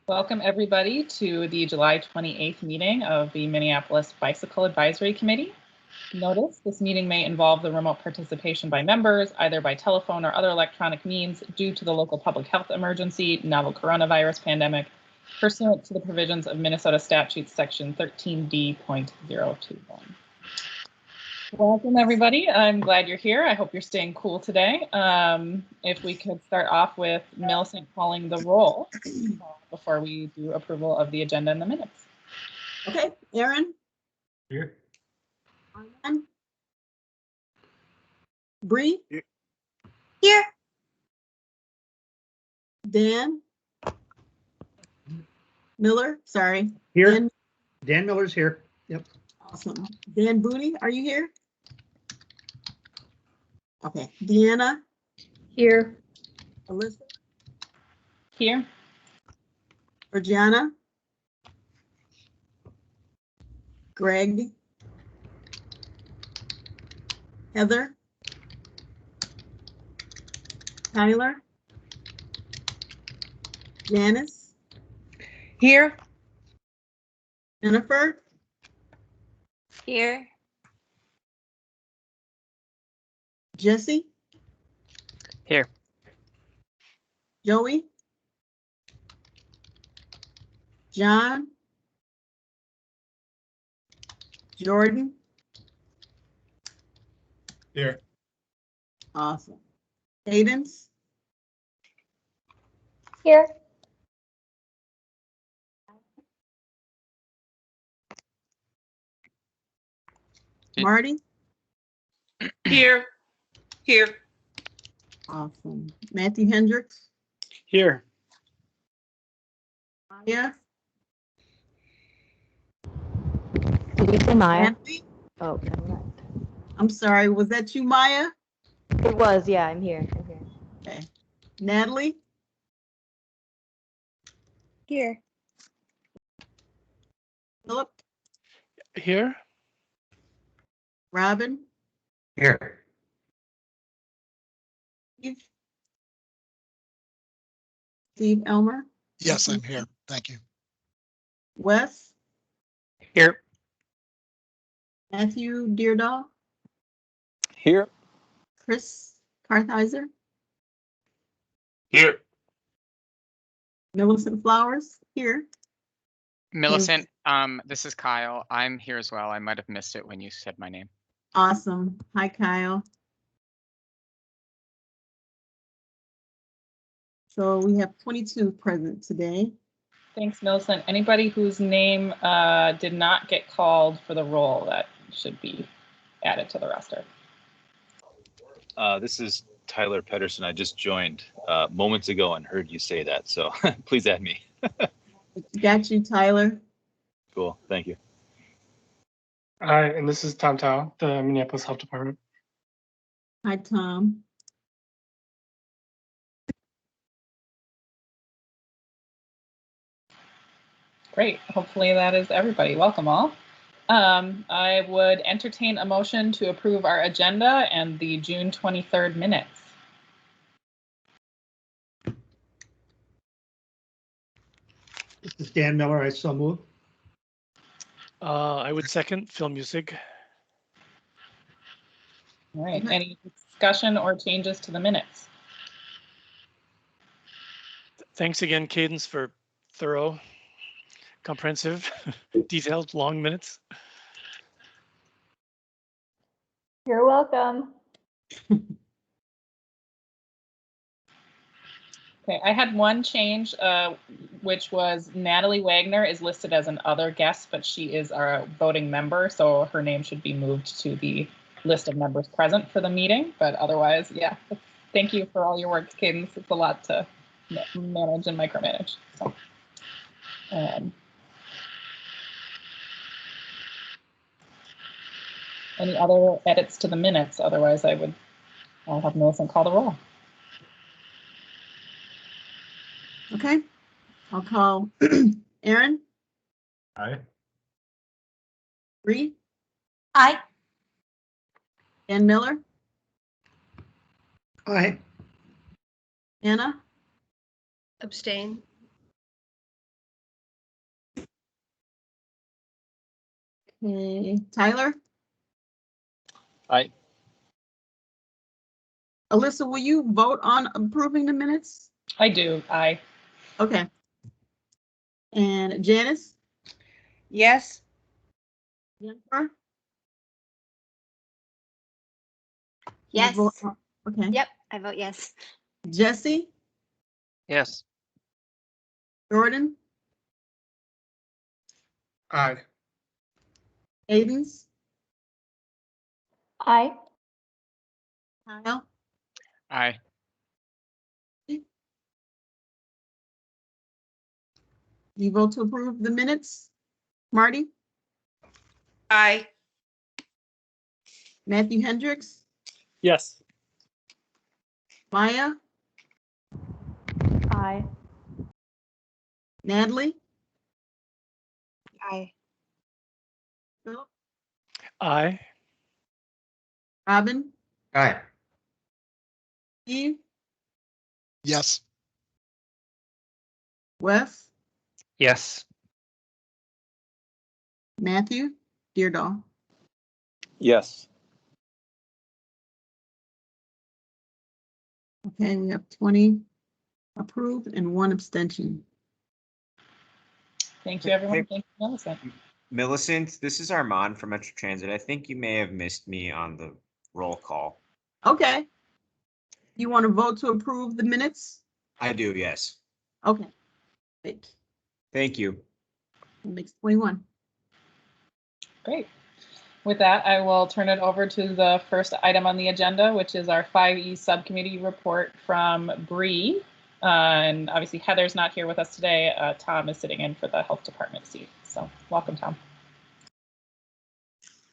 Welcome everybody to the July 28th meeting of the Minneapolis Bicycle Advisory Committee. Notice this meeting may involve the remote participation by members, either by telephone or other electronic means, due to the local public health emergency, novel coronavirus pandemic, pursuant to the provisions of Minnesota Statutes Section 13D.021. Welcome everybody. I'm glad you're here. I hope you're staying cool today. If we could start off with Millicent calling the roll before we do approval of the agenda and the minutes. Okay, Aaron? Here. Arlen? Bree? Here. Dan? Miller, sorry. Here. Dan Miller's here. Yep. Awesome. Dan Booty, are you here? Okay. Deanna? Here. Alyssa? Here. Virginia? Greg? Heather? Tyler? Janice? Here. Jennifer? Here. Jesse? Here. Joey? John? Jordan? Here. Awesome. Cadence? Here. Marty? Here. Here. Awesome. Matthew Hendricks? Here. Maya? Did you say Maya? Natalie? Oh, never mind. I'm sorry, was that you, Maya? It was, yeah, I'm here. Okay. Natalie? Here. Philip? Here. Robin? Here. Steve? Steve Elmer? Yes, I'm here. Thank you. Wes? Here. Matthew Deardahl? Here. Chris Kartheiser? Here. Millicent Flowers? Here. Millicent, this is Kyle. I'm here as well. I might have missed it when you said my name. Awesome. Hi, Kyle. So we have 22 present today. Thanks, Millicent. Anybody whose name did not get called for the roll, that should be added to the roster. This is Tyler Pedersen. I just joined moments ago and heard you say that, so please add me. Got you, Tyler. Cool, thank you. Hi, and this is Tom Tao, the Minneapolis Health Department. Hi, Tom. Great. Hopefully that is everybody. Welcome all. I would entertain a motion to approve our agenda and the June 23rd minutes. This is Dan Miller. I so move. I would second film music. All right. Okay. Any discussion or changes to the minutes? Thanks again, Cadence, for thorough, comprehensive, detailed, long minutes. You're welcome. Okay, I had one change, which was Natalie Wagner is listed as an other guest, but she is our voting member, so her name should be moved to the list of members present for the meeting. But otherwise, yeah, thank you for all your work, Cadence. It's a lot to manage and micromanage. So, any other edits to the minutes? Otherwise, I'll have Millicent call the roll. Okay. I'll call Aaron. Hi. Bree. Aye. Dan Miller. Hi. Anna. Abstain. Okay, Tyler? Aye. Alyssa, will you vote on approving the minutes? I do. Aye. Okay. And Janice? Yes. Jennifer? You Yes. vote- Okay. Yep, I vote yes. Jesse? Yes. Jordan? Aye. Aidens? Aye. Kyle? Aye. You vote to approve the minutes? Marty? Aye. Matthew Hendricks? Yes. Maya? Aye. Natalie? Aye. Philip? Aye. Robin? Aye. Steve? Yes. Wes? Yes. Matthew? Deardahl? Yes. Okay, we have 20 approved and 1 abstention. Thank you, everyone. Hey. Thank you, Millicent. Millicent, this is Armand from Metro Transit. I think you may have missed me on the roll call. Okay. You want to vote to approve the minutes? I do, yes. Okay. Great. Thank you. That makes 21. Great. With that, I will turn it over to the first item on the agenda, which is our 5E subcommittee report from Bree. And obviously Heather's not here with us today. Tom is sitting in for the health department seat. So welcome, Tom.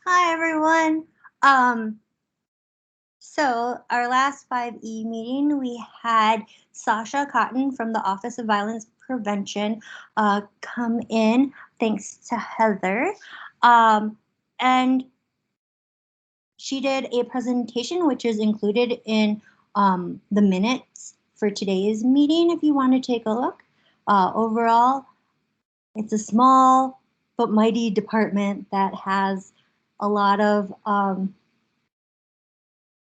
Hi, everyone. So our last 5E meeting, we had Sasha Cotton from the Office of Violence Prevention come in, thanks to Heather. And she did a presentation, which is included in the minutes for today's meeting, if you want to take a look. Overall, it's a small but mighty department that has a lot of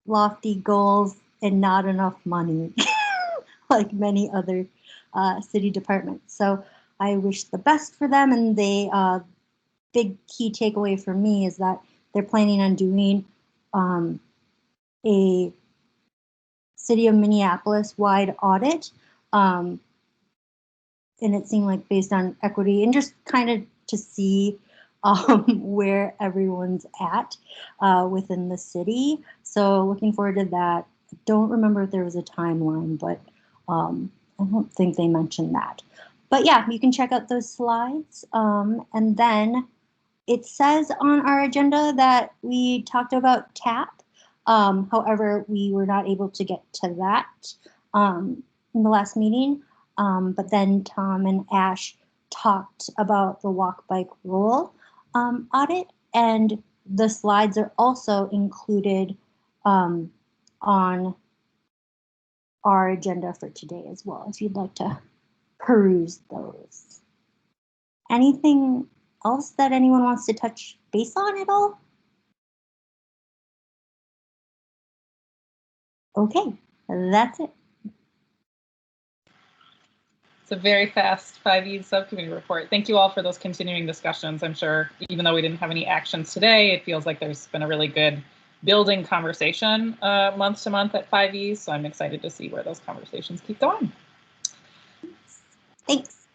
lofty goals and not enough money, like many other city departments. So I wish the best for them, and they big key takeaway for me is that they're planning on doing a City of Minneapolis wide audit. And it seemed like based on equity and just kind of to see where everyone's at within the city. So looking forward to that. I don't remember if there was a timeline, but I don't think they mentioned that. But yeah, you can check out those slides. And then it says on our agenda that we talked about TAP. However, we were not able to get to that in the last meeting. But then Tom and Ash talked about the walk bike rule audit, and the slides are also included on our agenda for today as well, if you'd like to peruse those. Anything else that anyone wants to touch base on at all? Okay, that's it. It's a very fast 5E subcommittee report. Thank you all for those continuing discussions. I'm sure even though we didn't have any actions today, it feels like there's been a really good building conversation month to month at 5E. So I'm excited to see where those conversations keep going. Thanks.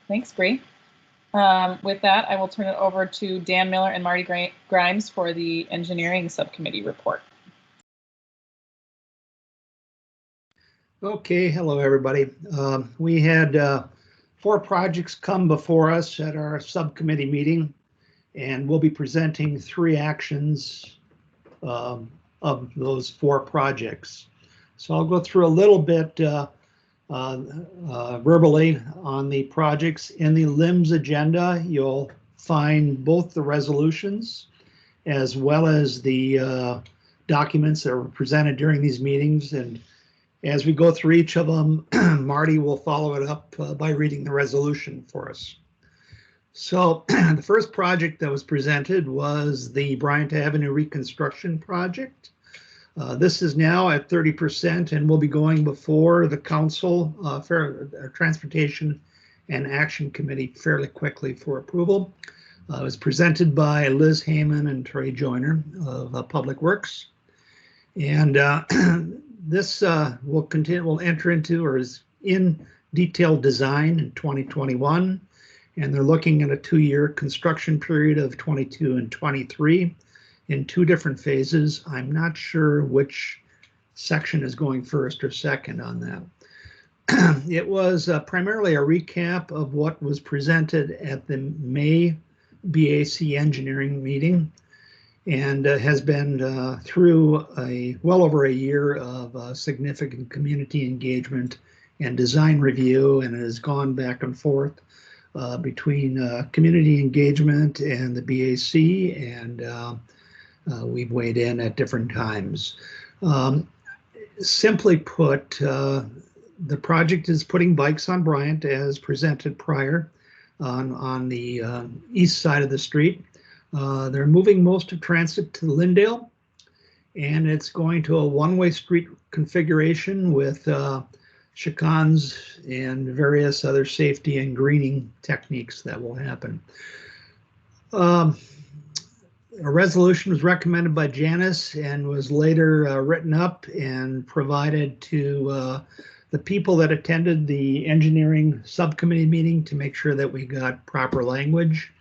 Thanks, Bree. With that, I will turn it over to Dan Miller and Marty Grimes for the engineering subcommittee report. Okay, hello everybody. We had 4 projects come before us at our subcommittee meeting, and we'll be presenting 3 actions of those 4 projects. So I'll go through a little bit verbally on the projects. In the LIMS agenda, you'll find both the resolutions as well as the documents that were presented during these meetings. And as we go through each of them, Marty will follow it up by reading the resolution for us. So the first project that was presented was the Bryant Avenue Reconstruction project. This is now at 30% and will be going before the Council Transportation and Action Committee fairly quickly for approval. It was presented by Liz Heyman and Trey Joyner of Public Works. And this will enter into or is in detailed design in 2021. And they're looking at a 2-year construction period of 22 and 23 in 2 different phases. I'm not sure which section is going first or second on that. It was primarily a recap of what was presented at the May BAC engineering meeting and has been through well over a year of significant community engagement and design review, and it has gone back and forth between community engagement and the BAC, and we've weighed in at different times. Simply put, the project is putting bikes on Bryant as presented prior on the east side of the street. They're moving most of transit to Lyndale, and it's going to a one-way street configuration with chicanes and various other safety and greening techniques that will happen. A resolution was recommended by Janice and was later written up and provided to the people that attended the engineering subcommittee meeting to make sure that we got proper language.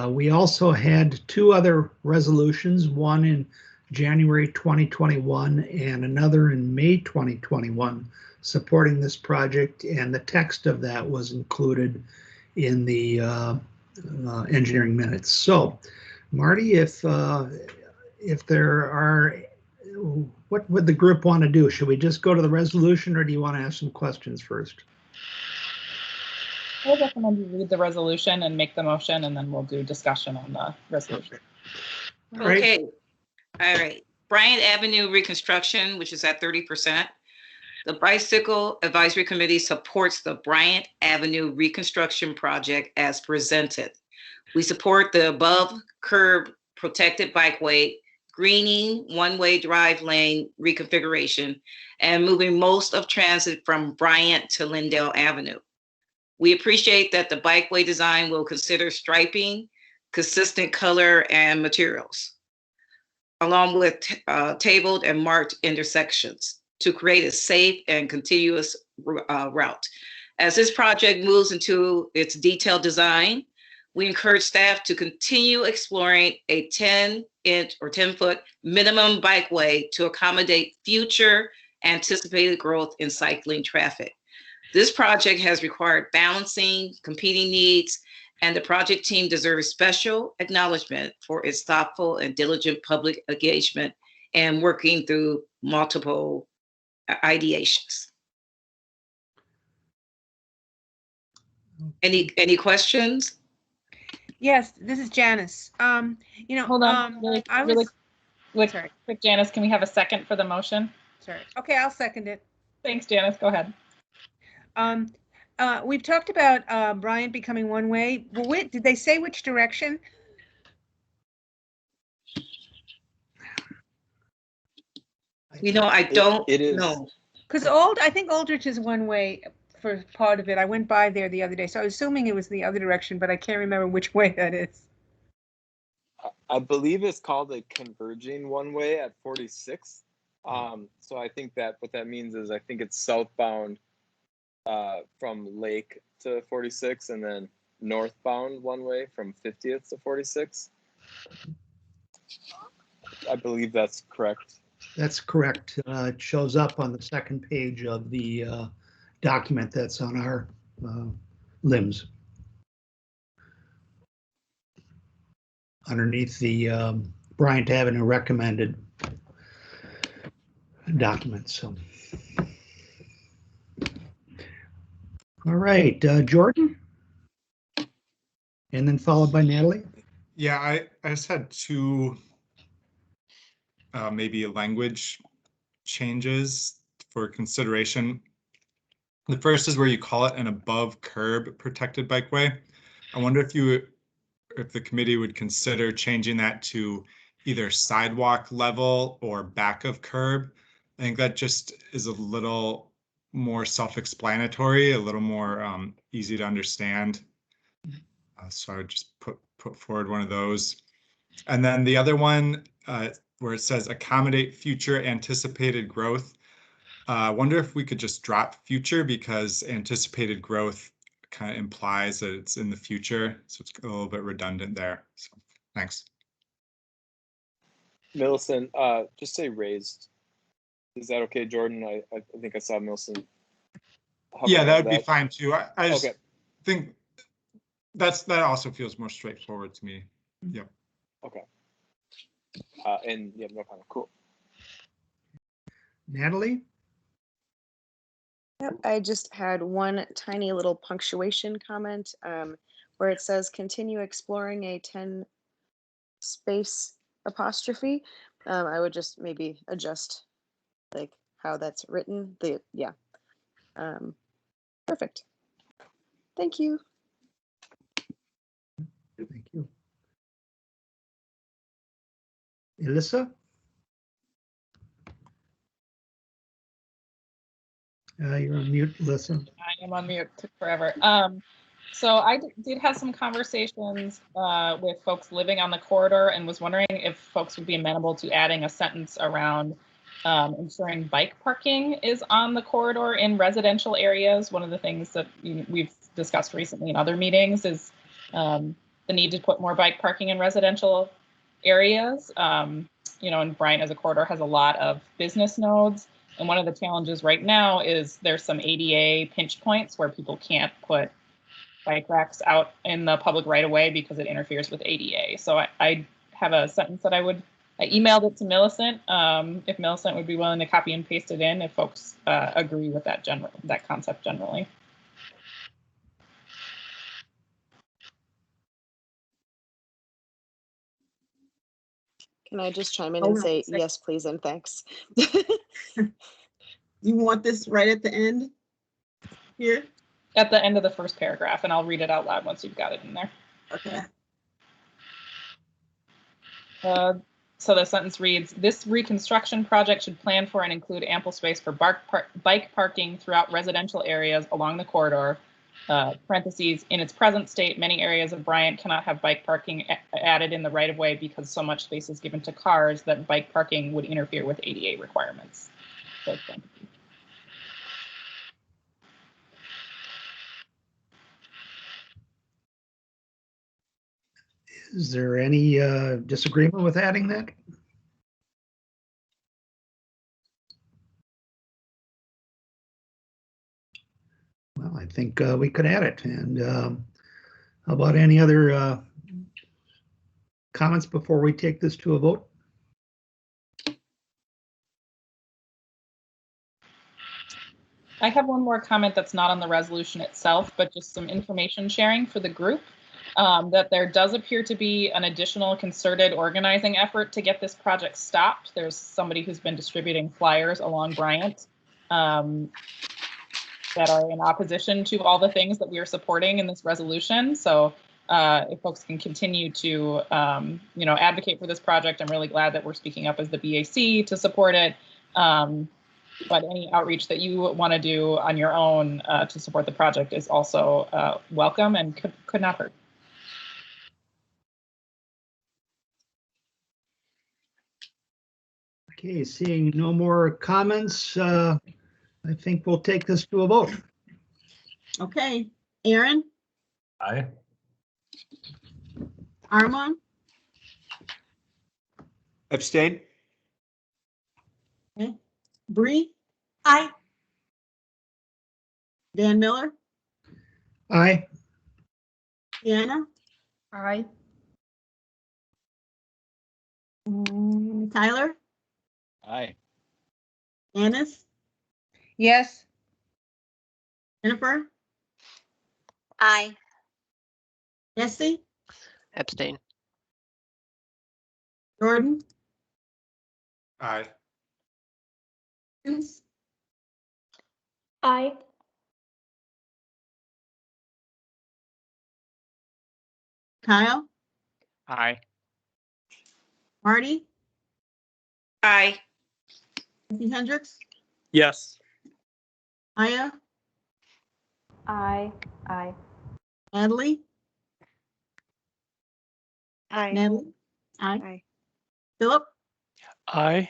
We also had 2 other resolutions, one in January 2021 and another in May 2021, supporting this project, and the text of that was included in the engineering minutes. So, Marty, if there are, what would the group want to do? Should we just go to the resolution, or do you want to ask some questions first? I would recommend you read the resolution and make the motion, and then we'll do discussion on the resolution. All right. Okay. All right. Bryant Avenue Reconstruction, which is at 30%. The Bicycle Advisory Committee supports the Bryant Avenue Reconstruction Project as presented. We support the above curb protected bikeway, greening, one-way drive lane reconfiguration, and moving most of transit from Bryant to Lyndale Avenue. We appreciate that the bikeway design will consider striping, consistent color and materials, along with tabled and marked intersections to create a safe and continuous route. As this project moves into its detailed design, we encourage staff to continue exploring a 10-inch or 10-foot minimum bikeway to accommodate future anticipated growth in cycling traffic. This project has required balancing competing needs, and the project team deserves special acknowledgement for its thoughtful and diligent public engagement and working through multiple ideations. Any questions? Yes, this is Janice. Hold on, really quick, Janice, can we have a second for the motion? Sorry. Okay, I'll second it. Thanks, Janice. Go ahead. We've talked about Bryant becoming one way. Well, did they say which direction? I don't know. Because I think Aldrich is one way for part of it. I went by there the other day, so I was assuming it was the other direction, but I can't remember which way that is. I believe it's called a converging one way at 46. So I think that what that means is I think it's southbound from Lake to 46 and then northbound one way from 50th to 46. I believe that's correct. That's correct. It shows up on the second page of the document that's on our limbs. Underneath the Bryant Avenue recommended document. So, all right, Jordan, and then followed by Natalie. Yeah, I just had 2 maybe language changes for consideration. The first is where you call it an above curb protected bikeway. I wonder if the committee would consider changing that to either sidewalk level or back of curb. I think that just is a little more self-explanatory, a little more easy to understand. So I would just put forward one of those. And then the other one where it says accommodate future anticipated growth. I wonder if we could just drop future, because anticipated growth kind of implies that it's in the future. So it's a little bit redundant there. So thanks. Millicent, just say raised. Is that okay, Jordan? I think I saw Millicent. Yeah, that would be fine too. I just Okay. think that also feels more straightforward to me. Yep. Okay. And yeah, no problem. Cool. Natalie? Yep, I just had one tiny little punctuation comment where it says continue exploring a 10 space apostrophe. I would just maybe adjust like how that's written. Perfect. Thank you. Thank you. Alyssa? You're on mute, Alyssa. I am on mute, took forever. So I did have some conversations with folks living on the corridor and was wondering if folks would be amenable to adding a sentence around ensuring bike parking is on the corridor in residential areas. One of the things that we've discussed recently in other meetings is the need to put more bike parking in residential areas. And Bryant as a corridor has a lot of business nodes. And one of the challenges right now is there's some ADA pinch points where people can't put bike racks out in the public right of way because it interferes with ADA. So I have a sentence that I emailed it to Millicent. If Millicent would be willing to copy and paste it in, if folks agree with that concept generally. Can I just chime in and say yes, please, and thanks? You want this right at the end here? At the end of the first paragraph, and I'll read it out loud once you've got it in there. Okay. So the sentence reads, this reconstruction project should plan for and include ample space for bike parking throughout residential areas along the corridor. Parentheses, in its present state, many areas of Bryant cannot have bike parking added in the right of way because so much space is given to cars that bike parking would interfere with ADA requirements. Is there any disagreement with adding that? Well, I think we could add it. And how about any other comments before we take this to a vote? I have one more comment that's not on the resolution itself, but just some information sharing for the group. That there does appear to be an additional concerted organizing effort to get this project stopped. There's somebody who's been distributing flyers along Bryant that are in opposition to all the things that we are supporting in this resolution. So if folks can continue to advocate for this project, I'm really glad that we're speaking up as the BAC to support it. But any outreach that you want to do on your own to support the project is also welcome and could not hurt. Okay, seeing no more comments, I think we'll take this to a vote. Okay, Aaron? Aye. Armand? Abstain? Okay. Bree? Aye. Dan Miller? Aye. Deanna? Aye. Tyler? Aye. Annis? Yes. Jennifer? Aye. Jesse? Abstain. Jordan? Aye. Aye. Kyle, Aye. Marty, Aye. Nancy Hendricks, Yes. Aya, Aye. Aye. Natalie, Aye. Natalie, aye. Aye. Philip, Aye.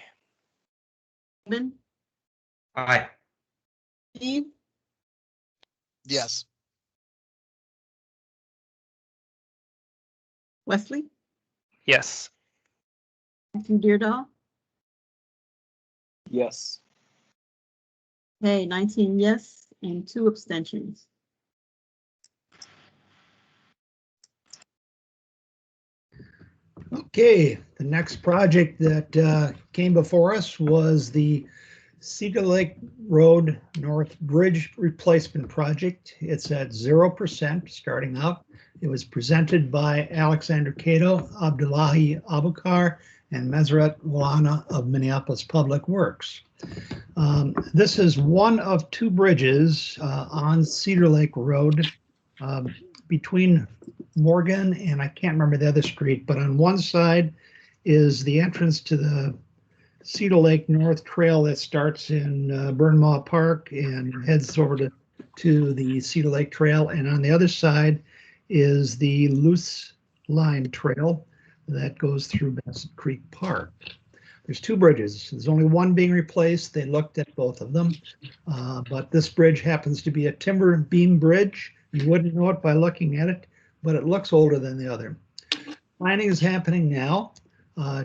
Ben, Aye. Steve, Yes. Wesley, Yes. Matthew Deardahl. Yes. Okay, 19 yes and 2 abstentions. Okay, the next project that came before us was the Cedar Lake Road North Bridge Replacement Project. It's at 0% starting out. It was presented by Alexander Cato, Abdullahi Abukar, and Mesrat Walana of Minneapolis Public Works. This is one of 2 bridges on Cedar Lake Road between Morgan and I can't remember the other street, but on one side is the entrance to the Cedar Lake North Trail that starts in Burnmaw Park and heads over to the Cedar Lake Trail. And on the other side is the Loose Line Trail that goes through Bassett Creek Park. There's 2 bridges. There's only one being replaced. They looked at both of them, but this bridge happens to be a timber beam bridge. You wouldn't know it by looking at it, but it looks older than the other. Planning is happening now.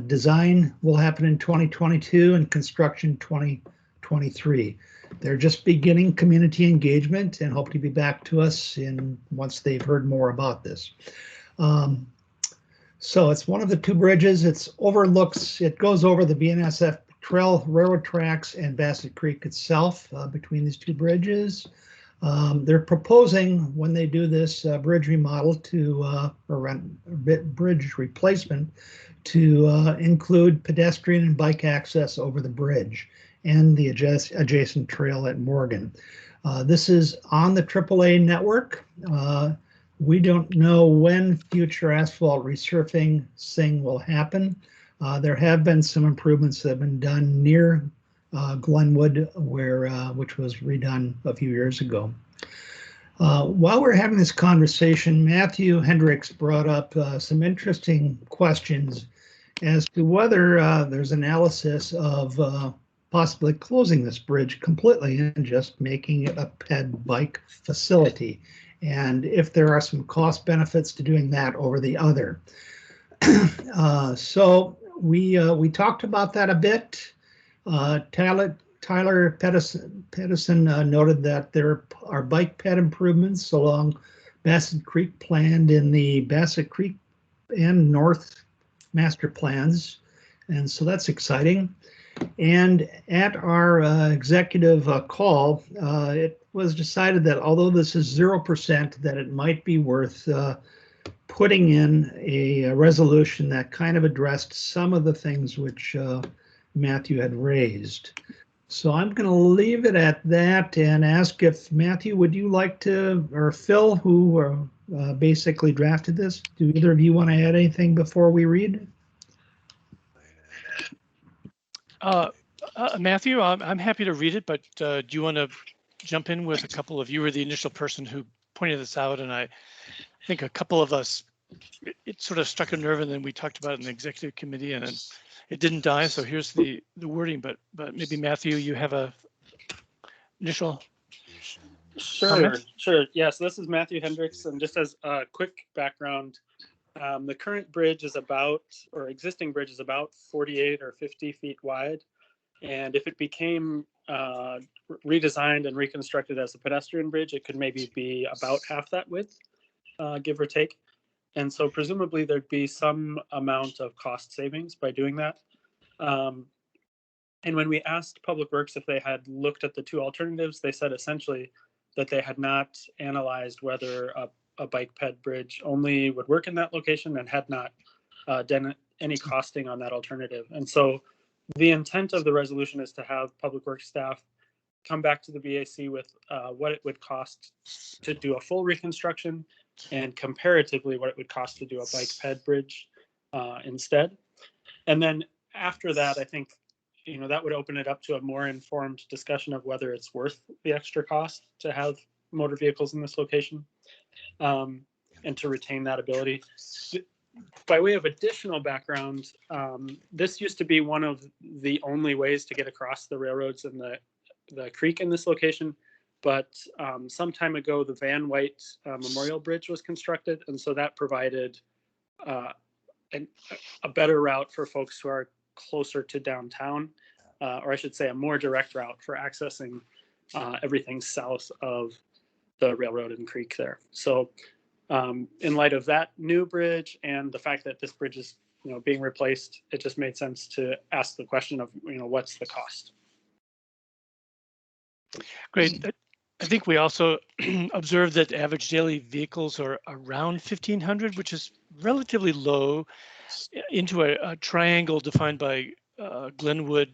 Design will happen in 2022 and construction 2023. They're just beginning community engagement and hope to be back to us once they've heard more about this. So it's one of the 2 bridges. It goes over the BNSF Trail railroad tracks and Bassett Creek itself between these 2 bridges. They're proposing when they do this bridge remodel bridge replacement to include pedestrian and bike access over the bridge and the adjacent trail at Morgan. This is on the AAA network. We don't know when future asphalt resurfacing will happen. There have been some improvements that have been done near Glenwood, which was redone a few years ago. While we're having this conversation, Matthew Hendricks brought up some interesting questions as to whether there's analysis of possibly closing this bridge completely and just making it a ped bike facility, and if there are some cost benefits to doing that over the other. So we talked about that a bit. Tyler Pedersen noted that there are bike ped improvements along Bassett Creek planned in the Bassett Creek and North master plans, and so that's exciting. And at our executive call, it was decided that although this is 0%, that it might be worth putting in a resolution that kind of addressed some of the things which Matthew had raised. So I'm going to leave it at that and ask if Matthew, would you like to, or Phil, who basically drafted this, do either of you want to add anything before we read? Matthew, I'm happy to read it, but do you want to jump in with a couple of, you were the initial person who pointed this out, and I think a couple of us, it sort of struck a nerve, and then we talked about it in the executive committee, and it didn't die. So here's the wording, but maybe Matthew, you have a initial comment? Sure. Yes, this is Matthew Hendricks, and just as a quick background, the current bridge is existing bridge is about 48 or 50 feet wide, and if it became redesigned and reconstructed as a pedestrian bridge, it could maybe be about half that width, give or take. And so presumably there'd be some amount of cost savings by doing that. And when we asked Public Works if they had looked at the 2 alternatives, they said essentially that they had not analyzed whether a bike ped bridge only would work in that location and had not done any costing on that alternative. And so the intent of the resolution is to have Public Works staff come back to the BAC with what it would cost to do a full reconstruction and comparatively what it would cost to do a bike ped bridge instead. And then after that, I think, that would open it up to a more informed discussion of whether it's worth the extra cost to have motor vehicles in this location, and to retain that ability. By way of additional background, this used to be one of the only ways to get across the railroads and the creek in this location. But some time ago, the Van White Memorial Bridge was constructed, and so that provided a better route for folks who are closer to downtown, or I should say a more direct route for accessing everything south of the railroad and creek there. So in light of that new bridge and the fact that this bridge is being replaced, it just made sense to ask the question of what's the cost. Great. I think we also observed that average daily vehicles are around 1,500, which is relatively low into a triangle defined by Glenwood,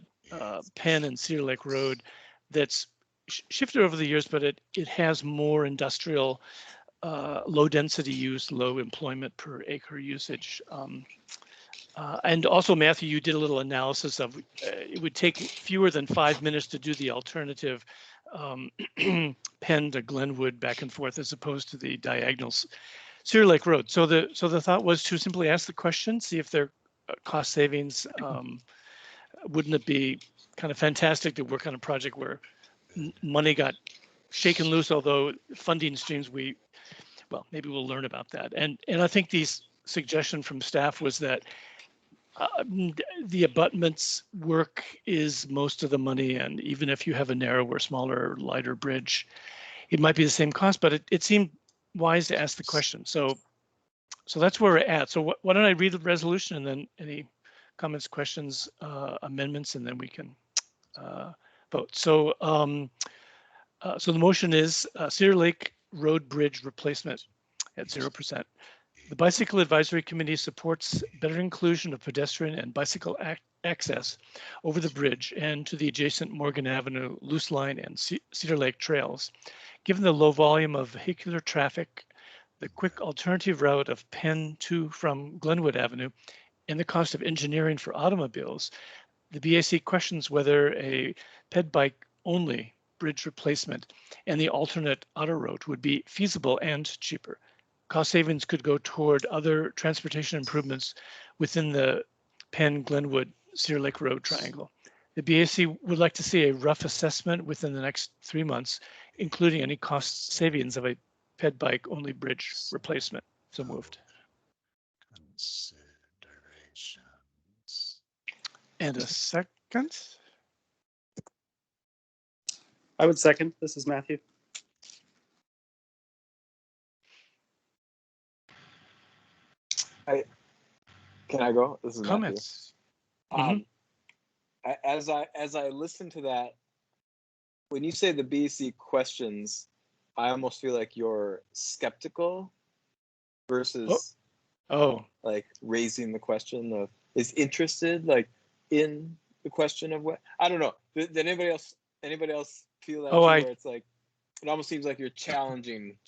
Penn, and Cedar Lake Road that's shifted over the years, but it has more industrial, low density use, low employment per acre usage. And also, Matthew, you did a little analysis of it would take fewer than 5 minutes to do the alternative Penn to Glenwood back and forth as opposed to the diagonals Cedar Lake Road. So the thought was to simply ask the question, see if there are cost savings. Wouldn't it be kind of fantastic to work on a project where money got shaken loose, although funding streams well, maybe we'll learn about that. And I think the suggestion from staff was that the abutments work is most of the money, and even if you have a narrower, smaller, lighter bridge, it might be the same cost, but it seemed wise to ask the question. So that's where we're at. So why don't I read the resolution, and then any comments, questions, amendments, and then we can vote. So so the motion is Cedar Lake Road Bridge replacement at 0%. The Bicycle Advisory Committee supports better inclusion of pedestrian and bicycle access over the bridge and to the adjacent Morgan Avenue, Loose Line, and Cedar Lake trails. Given the low volume of vehicular traffic, the quick alternative route of Penn to from Glenwood Avenue, and the cost of engineering for automobiles, the BAC questions whether a ped bike only bridge replacement and the alternate auto route would be feasible and cheaper. Cost savings could go toward other transportation improvements within the Penn, Glenwood, Cedar Lake Road triangle. The BAC would like to see a rough assessment within the next 3 months, including any cost savings of a ped bike only bridge replacement. So moved. And a second? I would second. This is Matthew. Can I go? This is comments. Matthew. As I listen to that, when you say the BAC questions, I almost feel like you're skeptical versus like raising the question of is interested like in the question of what I don't know. Did anybody else feel that too, where it's like it almost seems like you're challenging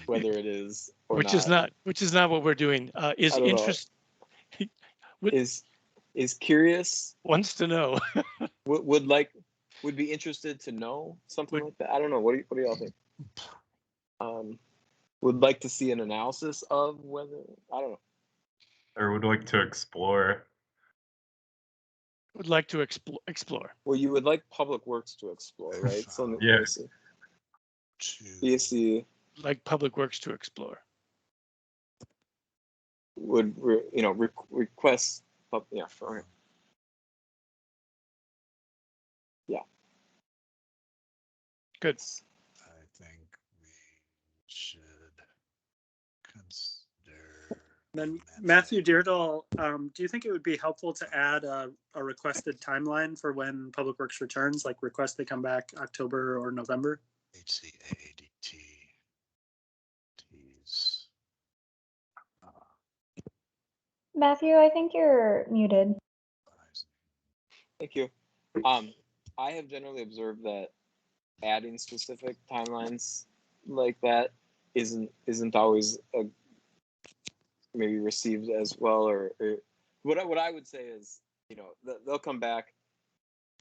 whether it is or which is not what we're doing. Is interest is curious, wants to know. would be interested to know something like that. I don't know. What do y'all think? Would like to see an analysis of whether I don't know. Or would like to explore. Would like to explore. Well, you would like Public Works to explore, right? So yes. BAC like Public Works to explore. Would request for it. Yeah. Good. I think we should consider. Then Matthew Deardahl, do you think it would be helpful to add a requested timeline for when Public Works returns, like request they come back October or November? HCADTs. Matthew, I think you're muted. Thank you. I have generally observed that adding specific timelines like that isn't always maybe received as well. Or what I would say is, they'll come back.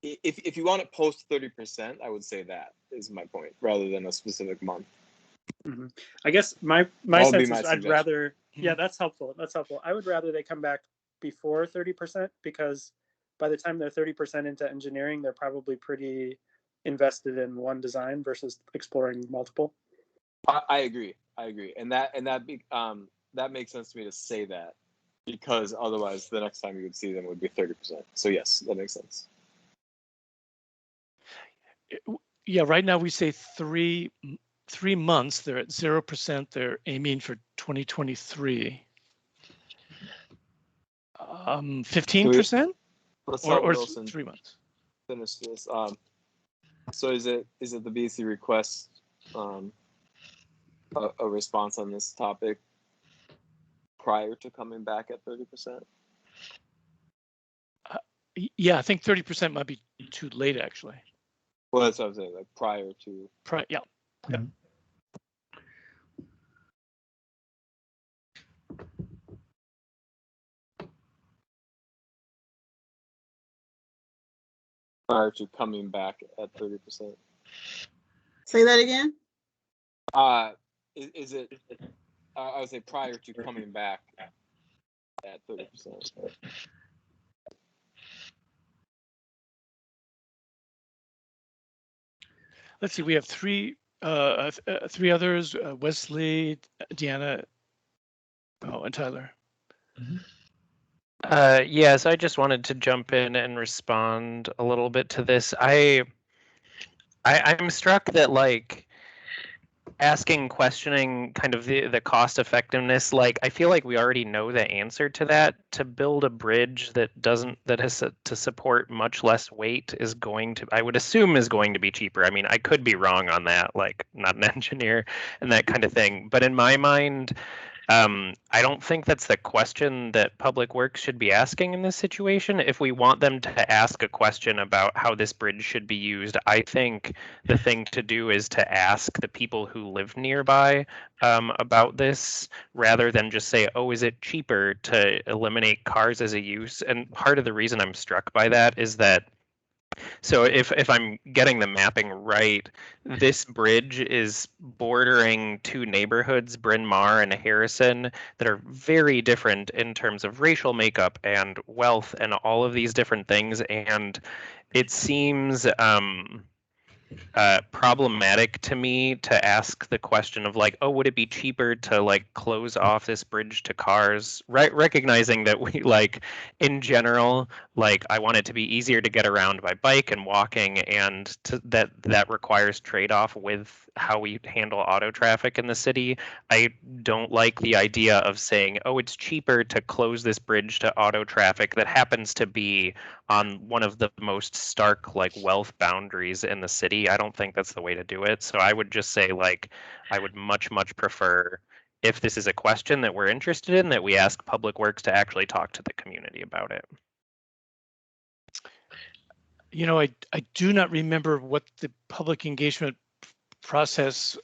If you want it post 30%, I would say that is my point, rather than a specific month. Mm-hmm. I guess my sense is I'd rather, yeah, that's helpful. That's helpful. I would rather they come back before 30%, because by the time they're 30% into engineering, they're probably pretty invested in one design versus exploring multiple. I agree. And that makes sense to me to say that, because otherwise the next time you would see them would be 30%. So yes, that makes sense. Yeah, right now we say 3 months. They're at 0%. They're aiming for 2023. 15%? Let's or Wilson 3 months. Finish this. So is it the BC request a response on this topic prior to coming back at 30%? Yeah, I think 30% might be too late, actually. Well, that's what I'm saying, like prior to. Yeah. Yeah. Prior to coming back at 30%. Say that again. Is it? I would say prior to coming back at 30%. Let's see. We have three others: Wesley, Deanna, and Tyler. Yes, I just wanted to jump in and respond a little bit to this. I'm struck that, like, questioning kind of the cost effectiveness, like, I feel like we already know the answer to that. To build a bridge that has to support much less weight is going to, I would assume, is going to be cheaper. I mean, I could be wrong on that, like, not an engineer and that kind of thing, but in my mind, I don't think that's the question that Public Works should be asking in this situation. If we want them to ask a question about how this bridge should be used, I think the thing to do is to ask the people who live nearby about this, rather than just say, oh, is it cheaper to eliminate cars as a use? And part of the reason I'm struck by that is that, so if I'm getting the mapping right, this bridge is bordering two neighborhoods, Bryn Mawr and Harrison, that are very different in terms of racial makeup and wealth and all of these different things. And it seems problematic to me to ask the question of, like, oh, would it be cheaper to, like, close off this bridge to cars, right? Recognizing that we, like, in general, like, I want it to be easier to get around by bike and walking, and that requires trade-off with how we handle auto traffic in the city. I don't like the idea of saying, oh, it's cheaper to close this bridge to auto traffic that happens to be on one of the most stark, like, wealth boundaries in the city. I don't think that's the way to do it. So I would just say, like, I would much prefer, if this is a question that we're interested in, that we ask Public Works to actually talk to the community about it. You know, I do not remember what the public engagement process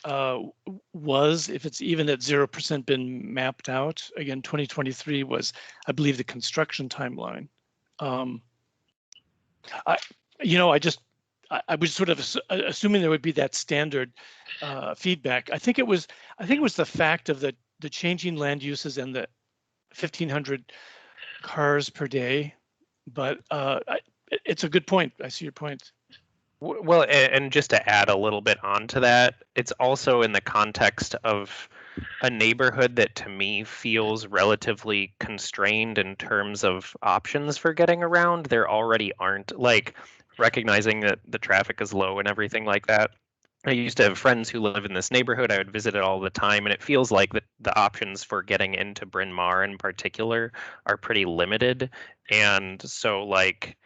was, if it's even at 0% been mapped out. Again, 2023 was, I believe, the construction timeline. I was sort of assuming there would be that standard feedback. I think it was the fact of the changing land uses and the 1,500 cars per day. But it's a good point. I see your point. Well, and just to add a little bit onto that, it's also in the context of a neighborhood that, to me, feels relatively constrained in terms of options for getting around. There already aren't, like, recognizing that the traffic is low and everything like that. I used to have friends who live in this neighborhood. I would visit it all the time, and it feels like the options for getting into Bryn Mawr in particular are pretty limited. And so, like,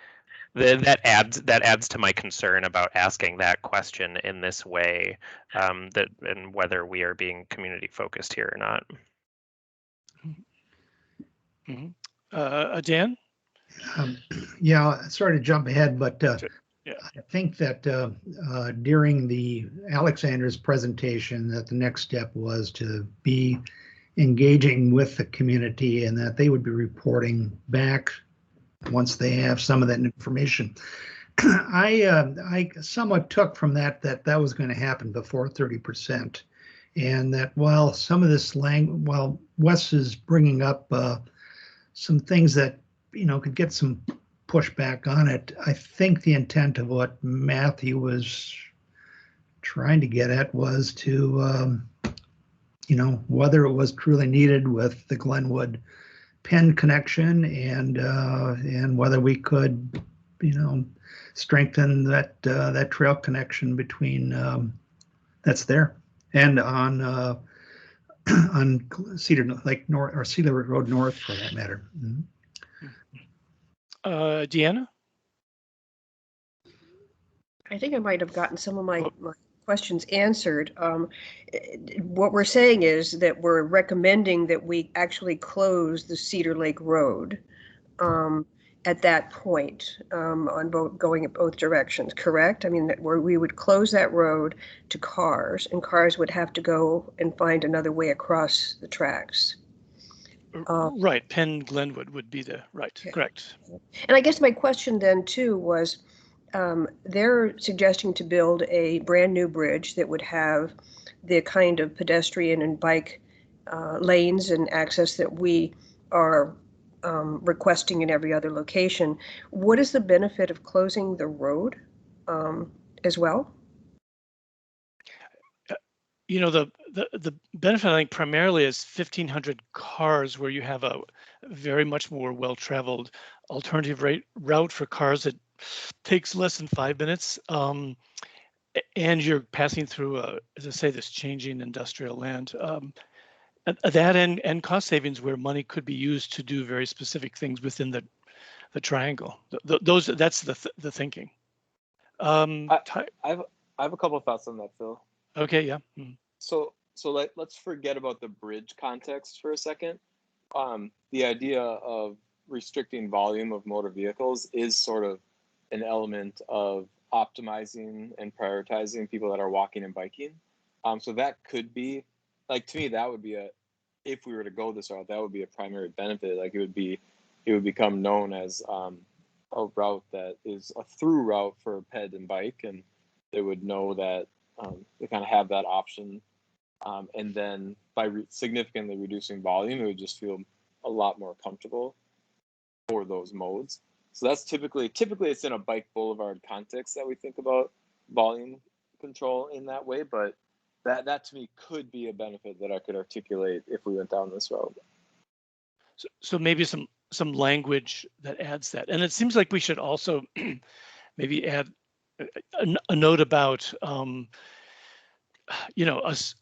that adds to my concern about asking that question in this way, and whether we are being community focused here or not. Mm-hmm. Dan? Yeah, sorry to jump ahead, but I think that during the Alexander's presentation, that the next step was to be engaging with the community and that they would be reporting back once they have some of that information. I somewhat took from that that was going to happen before 30%, and that while some of this while Wes is bringing up some things that could get some pushback on it, I think the intent of what Matthew was trying to get at was to whether it was truly needed with the Glenwood Penn connection, and whether we could strengthen that trail connection between that's there and on Cedar Lake North, or Cedar Road North for that matter. Mm-hmm. Deanna? I think I might have gotten some of my questions answered. What we're saying is that we're recommending that we actually close the Cedar Lake Road at that point, on going in both directions, correct? I mean, where we would close that road to cars, and cars would have to go and find another way across the tracks. Right, Penn Glenwood would be the correct. And I guess my question then too was, they're suggesting to build a brand new bridge that would have the kind of pedestrian and bike lanes and access that we are requesting in every other location. What is the benefit of closing the road as well? The benefit, I think, primarily is 1,500 cars, where you have a very much more well-traveled alternative route for cars that takes less than 5 minutes, and you're passing through, as I say, this changing industrial land. That and cost savings, where money could be used to do very specific things within the triangle. That's the thinking. I have a couple of thoughts on that, Phil. Okay, yeah. Mm-hmm. So let's forget about the bridge context for a second. The idea of restricting volume of motor vehicles is sort of an element of optimizing and prioritizing people that are walking and biking. So that could be, like, to me, that would be if we were to go this route, that would be a primary benefit. Like, it would become known as a route that is a through route for ped and bike, and they would know that they kind of have that option. And then by significantly reducing volume, it would just feel a lot more comfortable for those modes. So that's typically it's in a bike boulevard context that we think about volume control in that way. But that to me could be a benefit that I could articulate if we went down this road. So maybe some language that adds that. And it seems like we should also maybe add a note about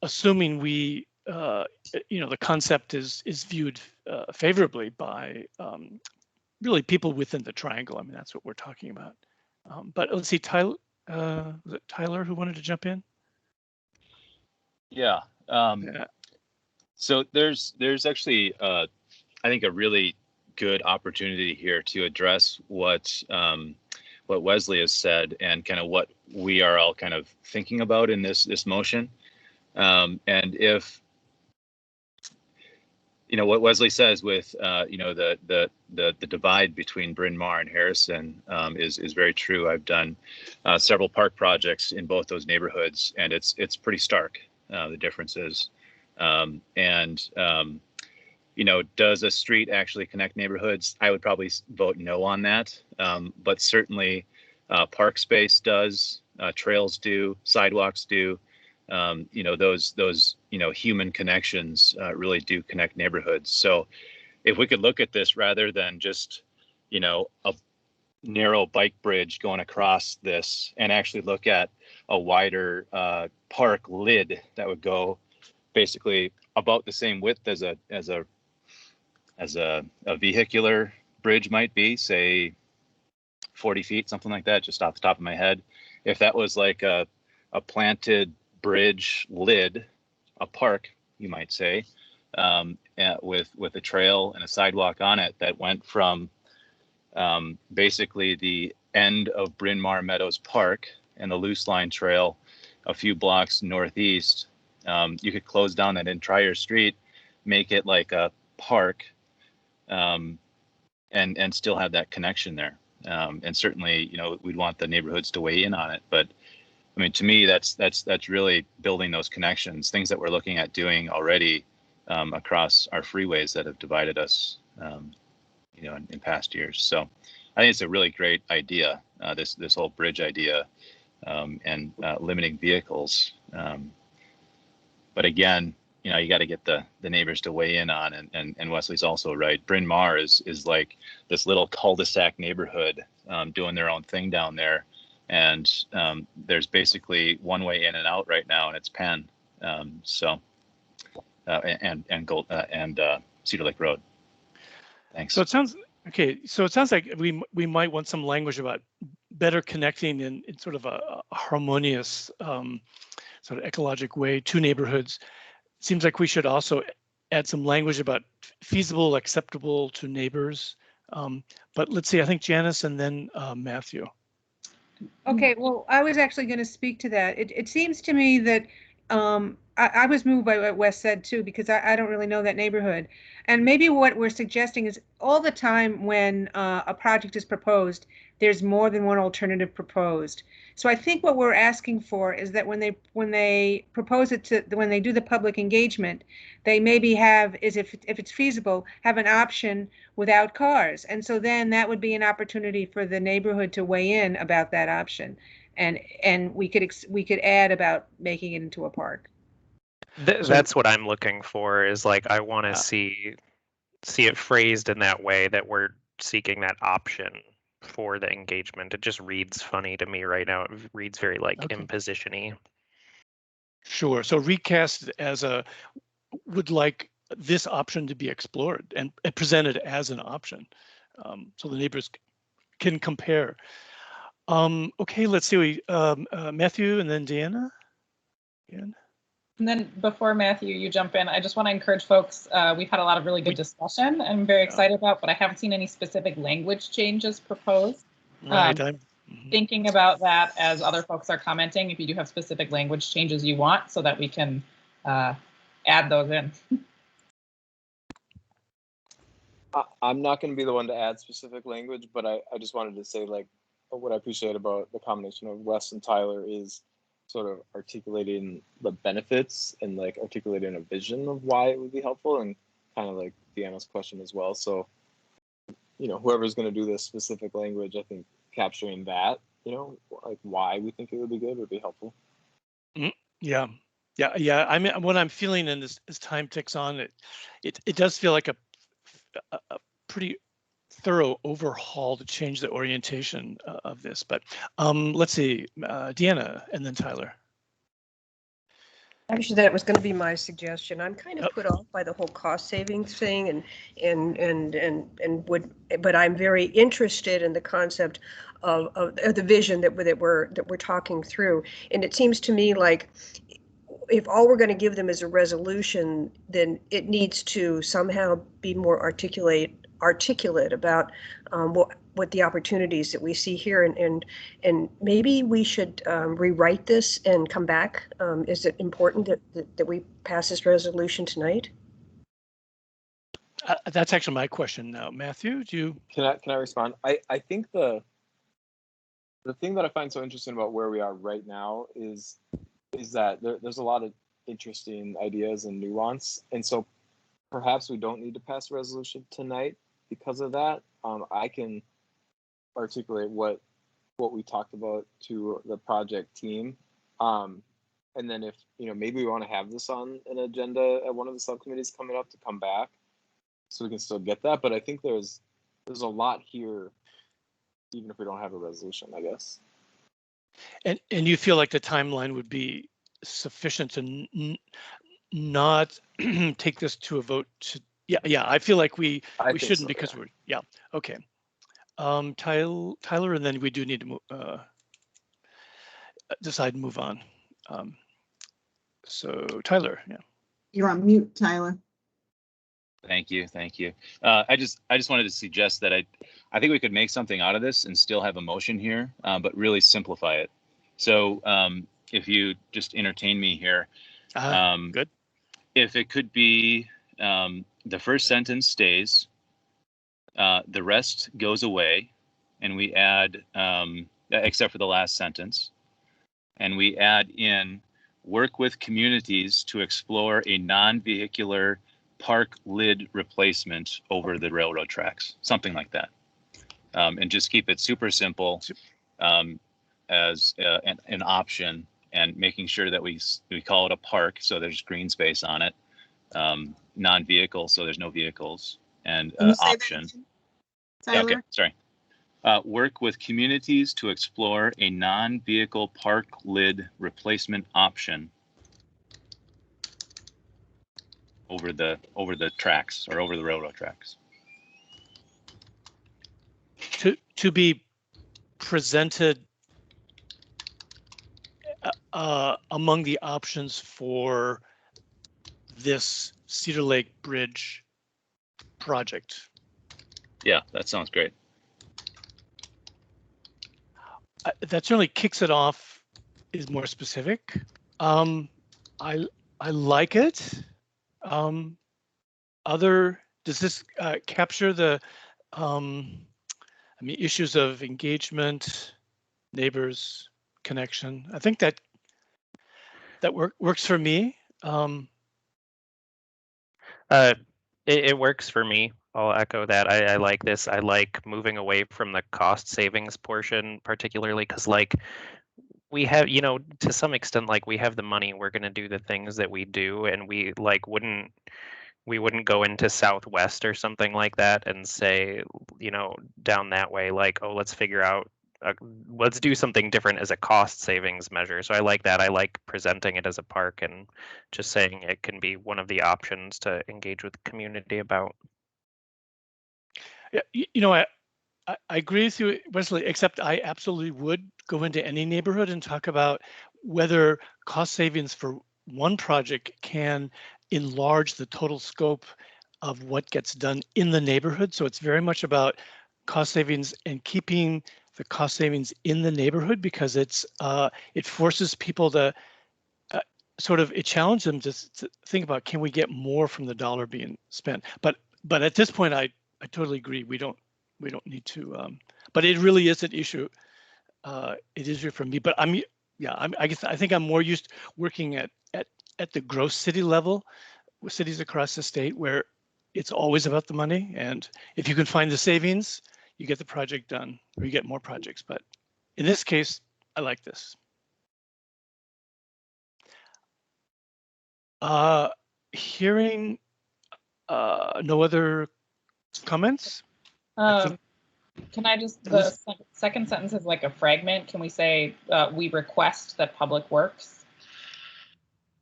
assuming we the concept is viewed favorably by really people within the triangle. I mean, that's what we're talking about. But let's see, Tyler, was it Tyler who wanted to jump in? Yeah. So there's actually I think a really good opportunity here to address what Wesley has said and kind of what we are all kind of thinking about in this motion. And if what Wesley says with the divide between Bryn Mawr and Harrison is very true. I've done several park projects in both those neighborhoods, and it's pretty stark, the differences. Does a street actually connect neighborhoods? I would probably vote no on that. But certainly park space does, trails do, sidewalks do. Those human connections really do connect neighborhoods. So if we could look at this rather than just a narrow bike bridge going across this, and actually look at a wider park lid that would go basically about the same width as a vehicular bridge might be, say 40 feet, something like that, just off the top of my head. If that was like a planted bridge lid, a park, you might say, with a trail and a sidewalk on it that went from basically the end of Bryn Mawr Meadows Park and the Loose Line Trail a few blocks northeast. You could close down that entire street, make it like a park, and still have that connection there. And certainly, you know, we'd want the neighborhoods to weigh in on it. But I mean, to me, that's really building those connections, things that we're looking at doing already across our freeways that have divided us, you know, in past years. So I think it's a really great idea, this whole bridge idea, and limiting vehicles. But again, you know, you got to get the neighbors to weigh in on, and Wesley's also right. Bryn Mawr is like this little cul-de-sac neighborhood doing their own thing down there. And there's basically one way in and out right now, and it's Penn. And Cedar Lake Road. Thanks. So it sounds okay. So it sounds like we might want some language about better connecting in sort of a harmonious, sort of ecologic way to neighborhoods. Seems like we should also add some language about feasible, acceptable to neighbors. But let's see. I think Janice and then Matthew. Okay, well, I was actually going to speak to that. It seems to me that I was moved by what Wes said too, because I don't really know that neighborhood. And maybe what we're suggesting is all the time when a project is proposed, there's more than one alternative proposed. So I think what we're asking for is that when they propose it to, when they do the public engagement, they maybe have, if it's feasible, have an option without cars. And so then that would be an opportunity for the neighborhood to weigh in about that option. And we could add about making it into a park. That's what I'm looking for, is like, I want to see it phrased in that way, that we're seeking that option for the engagement. It just reads funny to me right now. It reads very like imposition-y. Sure. So recast as would like this option to be explored and presented as an option, so the neighbors can compare. Okay, let's see. Matthew and then Deanna. Again. And then before Matthew, you jump in, I just want to encourage folks, we've had a lot of really good discussion I'm very excited about, but I haven't seen any specific language changes proposed. Right. Thinking about that as other folks are commenting, if you do have specific language changes you want, so that we can add those in. I'm not going to be the one to add specific language, but I just wanted to say, like, what I appreciate about the combination of Wes and Tyler is sort of articulating the benefits and like articulating a vision of why it would be helpful, and kind of like Deanna's question as well. So, you know, whoever's going to do this specific language, I think capturing that, you know, like why we think it would be good would be helpful. Yeah. I mean, what I'm feeling in this as time ticks on, it does feel like a pretty thorough overhaul to change the orientation of this. But let's see, Deanna and then Tyler. Actually, that was going to be my suggestion. I'm kind of put off by the whole cost savings thing, but I'm very interested in the concept of the vision that we're talking through. And it seems to me like if all we're going to give them is a resolution, then it needs to somehow be more articulate about what the opportunities that we see here, and maybe we should rewrite this and come back. Is it important that we pass this resolution tonight? That's actually my question now. Matthew, can I respond? I think the thing that I find so interesting about where we are right now is that there's a lot of interesting ideas and nuance, and so perhaps we don't need to pass a resolution tonight because of that. I can articulate what we talked about to the project team, and then if, you know, maybe we want to have this on an agenda at one of the subcommittees coming up to come back, so we can still get that. But I think there's a lot here, even if we don't have a resolution, I guess. And you feel like the timeline would be sufficient to not take this to a vote? Yeah. I feel like we shouldn't, so, because okay. Tyler, and then we do need to decide and move on. So Tyler, yeah. You're on mute, Tyler. Thank you. I just wanted to suggest that I think we could make something out of this and still have a motion here, but really simplify it. So if you just entertain me here, Good. If it could be the first sentence stays, the rest goes away, and we add, except for the last sentence, and we add in work with communities to explore a non-vehicular park lid replacement over the railroad tracks, something like that. And just keep it super simple as an option, and making sure that we call it a park, so there's green space on it, non-vehicle, so there's no vehicles, and Can you say that option. again, Tyler? Okay, sorry. Work with communities to explore a non-vehicle park lid replacement option over the tracks, or over the railroad tracks. To be presented among the options for this Cedar Lake Bridge project. Yeah, that sounds great. That certainly kicks it off, is more specific. I like it. Does this capture the issues of engagement, neighbors, connection? I think that works for me. It works for me. I'll echo that. I like this. I like moving away from the cost savings portion, particularly because, like, we have, to some extent, like, we have the money, we're going to do the things that we do, and we wouldn't go into Southwest or something like that and say, down that way, like, oh, let's figure out, let's do something different as a cost savings measure. So I like that. I like presenting it as a park and just saying it can be one of the options to engage with the community about. Yeah, I agree with you, Wesley, except I absolutely would go into any neighborhood and talk about whether cost savings for one project can enlarge the total scope of what gets done in the neighborhood. So it's very much about cost savings and keeping the cost savings in the neighborhood, because it forces people to it challenges them to think about, can we get more from the dollar being spent? But at this point, I totally agree. We don't need to, but it really is an issue. It is for me, but I guess I think I'm more used to working at the gross city level with cities across the state, where it's always about the money. And if you can find the savings, you get the project done, or you get more projects. But in this case, I like this. Hearing no other comments? Can I just, the second sentence is like a fragment. Can we say, we request that Public Works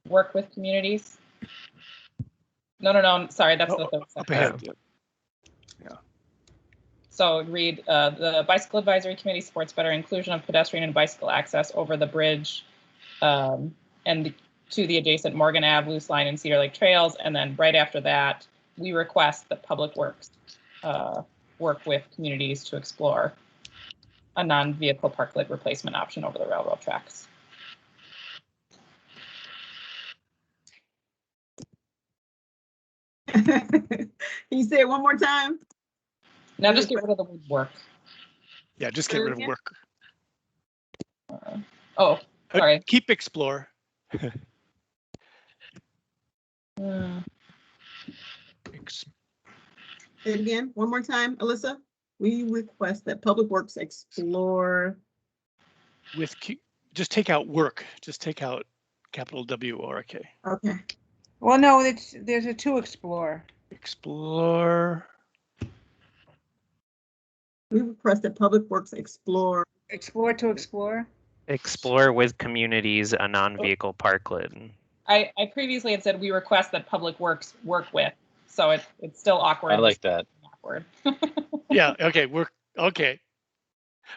work with communities? No, sorry, that's the third sentence. Yeah. So read, the Bicycle Advisory Committee supports better inclusion of pedestrian and bicycle access over the bridge and to the adjacent Morgan Ave, Loose Line, and Cedar Lake trails. And then right after that, we request that Public Works work with communities to explore a non-vehicle park lid replacement option over the railroad tracks. Can you say it one more time? Now just get rid of the word work. Yeah, just get rid of work. Sorry. Keep explore. Say it again, one more time, Alyssa. We request that Public Works explore. Just take out work. Just take out capital W-O-R-K. Okay. Well, no, there's a to explore. Explore. We request that Public Works explore. Explore to explore. Explore with communities a non-vehicle park lid. I previously had said we request that Public Works work with, so it's still awkward. I like that. Awkward. Yeah. Okay. Work. Okay.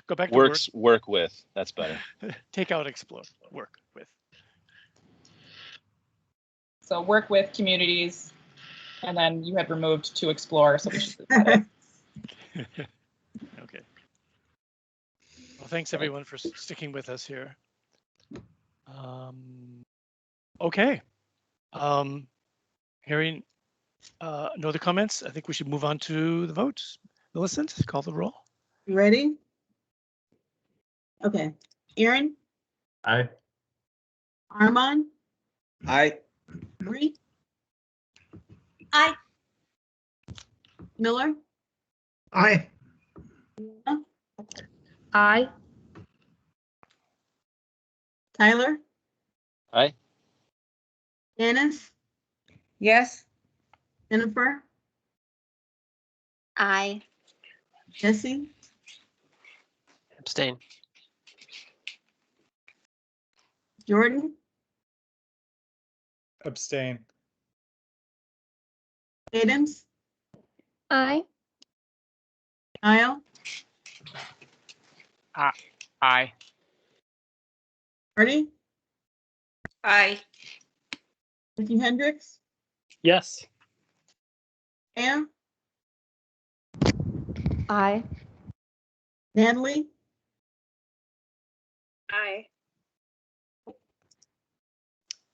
Go back to work with. That's better. Take out explore. Work with. So work with communities And then you had removed to explore, so we should do that. Okay. Well, thanks everyone for sticking with us here. Okay. Hearing no other comments, I think we should move on to the votes. Millicent, call the roll. You ready? Okay. Aaron, Aye. Armand, Aye. Marie, Aye. Miller, Aye. Aye. Tyler, Aye. Janice, Yes. Jennifer, Aye. Jesse, Abstain. Jordan, Abstain. Adams, Aye. Kyle, Aye. Marty, Aye. Matthew Hendricks, Yes. Ann, Aye. Natalie, Aye.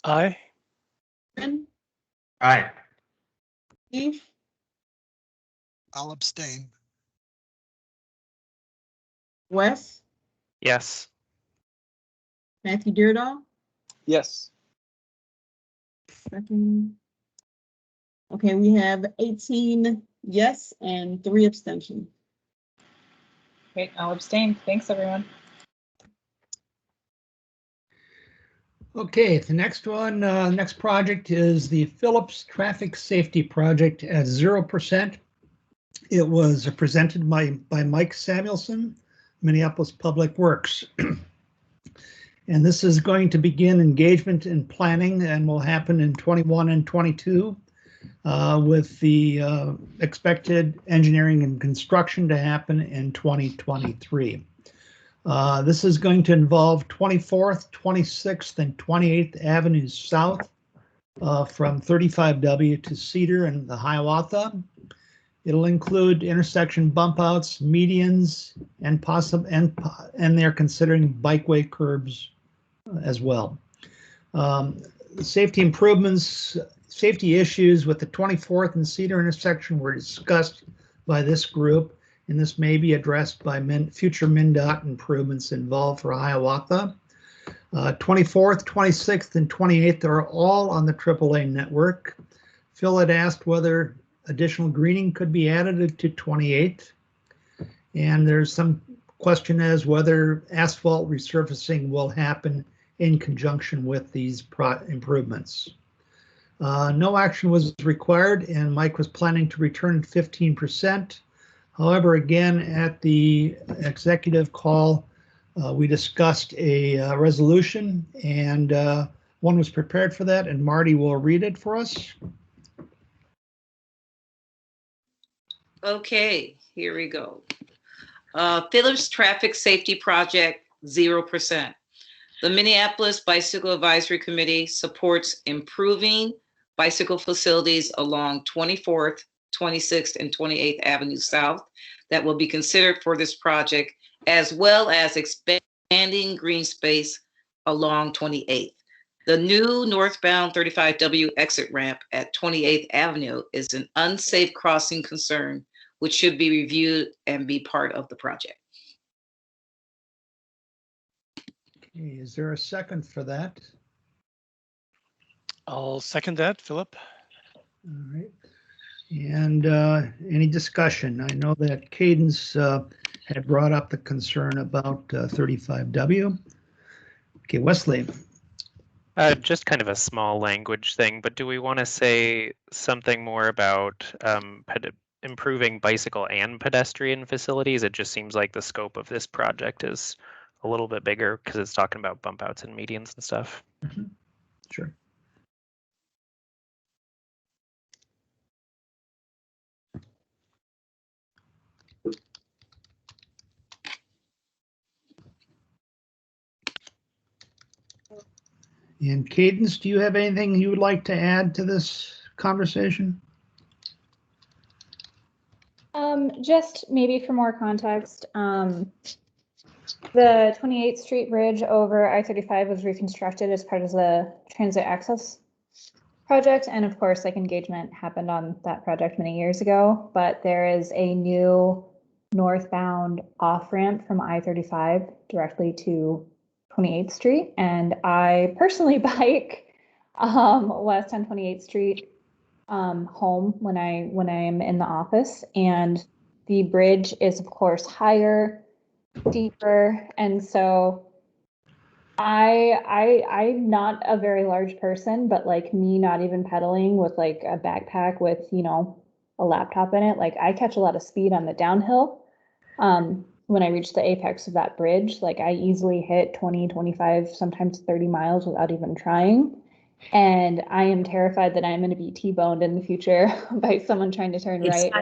Aye. Ben, Aye. Steve, I'll abstain. Wes, Yes. Matthew Deardahl, Yes. second. Okay, we have 18 yes and 3 abstentions. Okay, I'll abstain. Thanks, everyone. Okay, the next one, next project is the Phillips Traffic Safety Project at 0%. It was presented by Mike Samuelson, Minneapolis Public Works. And this is going to begin engagement and planning and will happen in 21 and 22 with the expected engineering and construction to happen in 2023. This is going to involve 24th, 26th, and 28th Avenues South from 35W to Cedar and the Hiawatha. It'll include intersection bump outs, medians, and they're considering bikeway curbs as well. Safety improvements, safety issues with the 24th and Cedar intersection were discussed by this group, and this may be addressed by future MnDOT improvements involved for Hiawatha. 24th, 26th, and 28th are all on the AAA network. Phil had asked whether additional greening could be added to 28th. And there's some question as whether asphalt resurfacing will happen in conjunction with these improvements. No action was required, and Mike was planning to return 15%. However, again, at the executive call, we discussed a resolution, and one was prepared for that, and Marty will read it for us. Okay, here we go. Phillips Traffic Safety Project, 0%. The Minneapolis Bicycle Advisory Committee supports improving bicycle facilities along 24th, 26th, and 28th Avenue South that will be considered for this project, as well as expanding green space along 28th. The new northbound 35W exit ramp at 28th Avenue is an unsafe crossing concern, which should be reviewed and be part of the project. Okay, is there a second for that? I'll second that, Philip. All right. And any discussion? I know that Cadence had brought up the concern about 35W. Okay, Wesley. Just kind of a small language thing, but do we want to say something more about improving bicycle and pedestrian facilities? It just seems like the scope of this project is a little bit bigger because it's talking about bump outs and medians and stuff. Mm-hmm. Sure. And Cadence, do you have anything you would like to add to this conversation? Just maybe for more context, the 28th Street Bridge over I-35 was reconstructed as part of the transit access project. And of course, like engagement happened on that project many years ago, but there is a new northbound off-ramp from I-35 directly to 28th Street. And I personally bike west on 28th Street home when I am in the office, and the bridge is of course higher, deeper, and so I'm not a very large person, but like me not even pedaling with like a backpack with, you know, a laptop in it, like I catch a lot of speed on the downhill. When I reach the apex of that bridge, like I easily hit 20, 25, sometimes 30 miles without even trying. And I am terrified that I'm going to be T-boned in the future by someone trying to turn right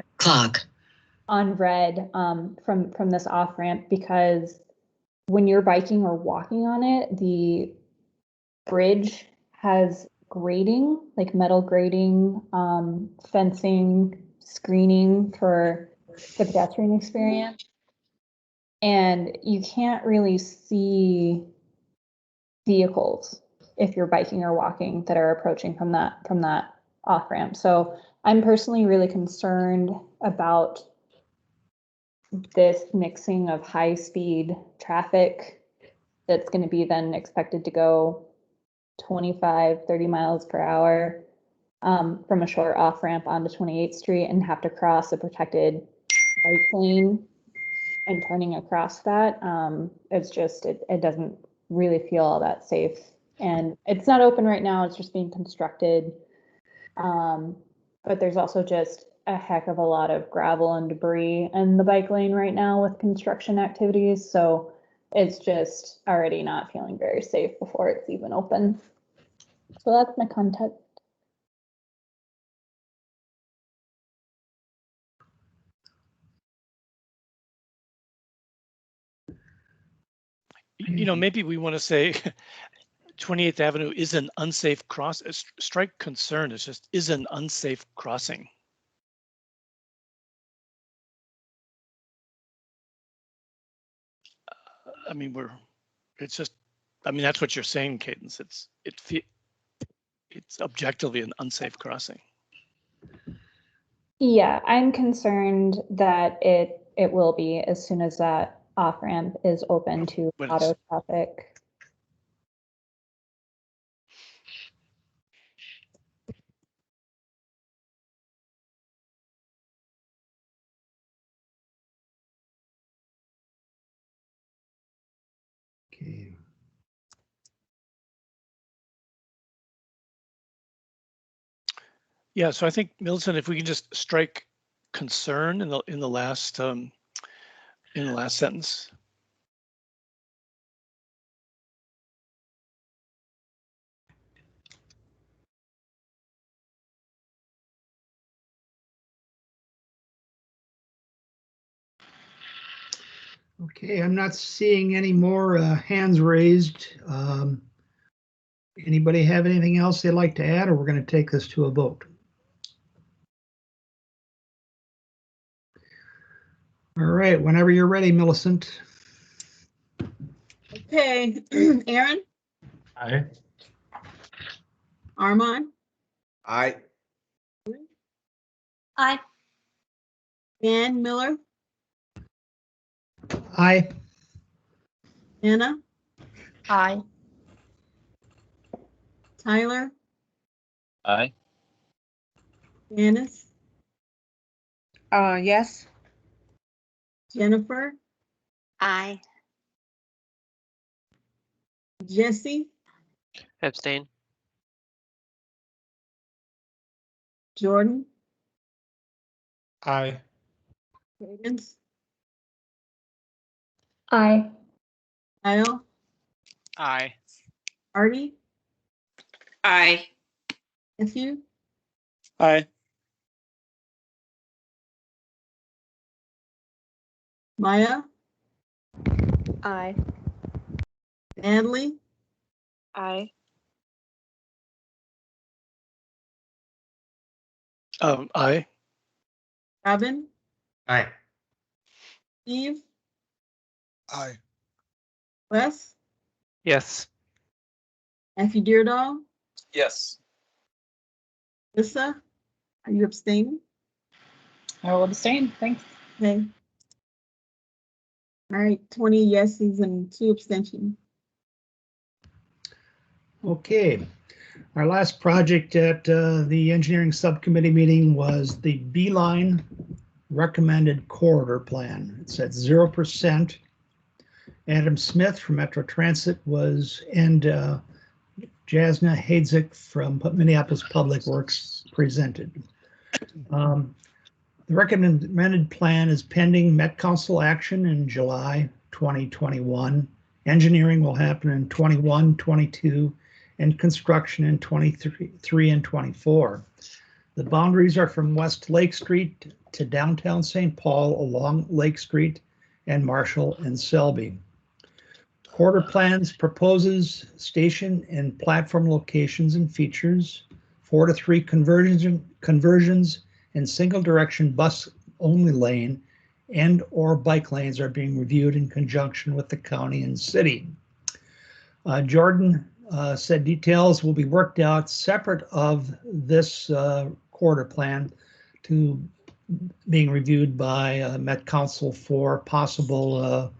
on red from this off ramp, because when you're biking or walking on it, the bridge has grading, like metal grading, fencing, screening for the pedestrian experience. And you can't really see vehicles if you're biking or walking that are approaching from that off ramp. So I'm personally really concerned about this mixing of high speed traffic that's going to be then expected to go 25, 30 miles per hour from a short off ramp onto 28th Street and have to cross a protected bike lane and turning across that. It's just, it doesn't really feel all that safe. And it's not open right now, it's just being constructed. But there's also just a heck of a lot of gravel and debris in the bike lane right now with construction activities. So it's just already not feeling very safe before it's even open. So that's my context. You know, maybe we want to say 28th Avenue is an unsafe cross. Strike concern is just is an unsafe crossing. I mean, it's just, I mean, that's what you're saying, Cadence. It's objectively an unsafe crossing. Yeah, I'm concerned that it will be as soon as that off ramp is open to auto traffic. Okay. Yeah, so I think Milton, if we can just strike concern in the last sentence. Okay, I'm not seeing any more hands raised. Anybody have anything else they'd like to add, or we're going to take this to a vote? All right, whenever you're ready, Millicent. Okay, Aaron, Aye. Armand, Aye. Aye. Dan Miller, Aye. Anna, Aye. Tyler, Aye. Janice, Yes. Jennifer, Aye. Jesse, Abstain. Jordan, Aye. Cadence, Aye. Kyle, Aye. Artie, Aye. Matthew, Aye. Maya, Aye. Natalie, Aye. Aye. Robin, Aye. Steve, Aye. Wes, Yes. Matthew Deardahl, Yes. Lisa, are you abstaining? I will abstain. Thanks. Okay. All right, 20 yeses and 2 abstentions. Okay. Our last project at the engineering subcommittee meeting was the Beeline recommended corridor plan. It's at 0%. Adam Smith from Metro Transit was, and Jasna Hadzik from Minneapolis Public Works presented. The recommended plan is pending Met Council action in July 2021. Engineering will happen in 21, 22, and construction in 23 and 24. The boundaries are from West Lake Street to downtown St. Paul along Lake Street and Marshall and Selby. Corridor plans proposes station and platform locations and features, 4 to 3 conversions and single direction bus only lane and or bike lanes are being reviewed in conjunction with the county and city. Jordan said details will be worked out separate of this corridor plan to being reviewed by Met Council for possible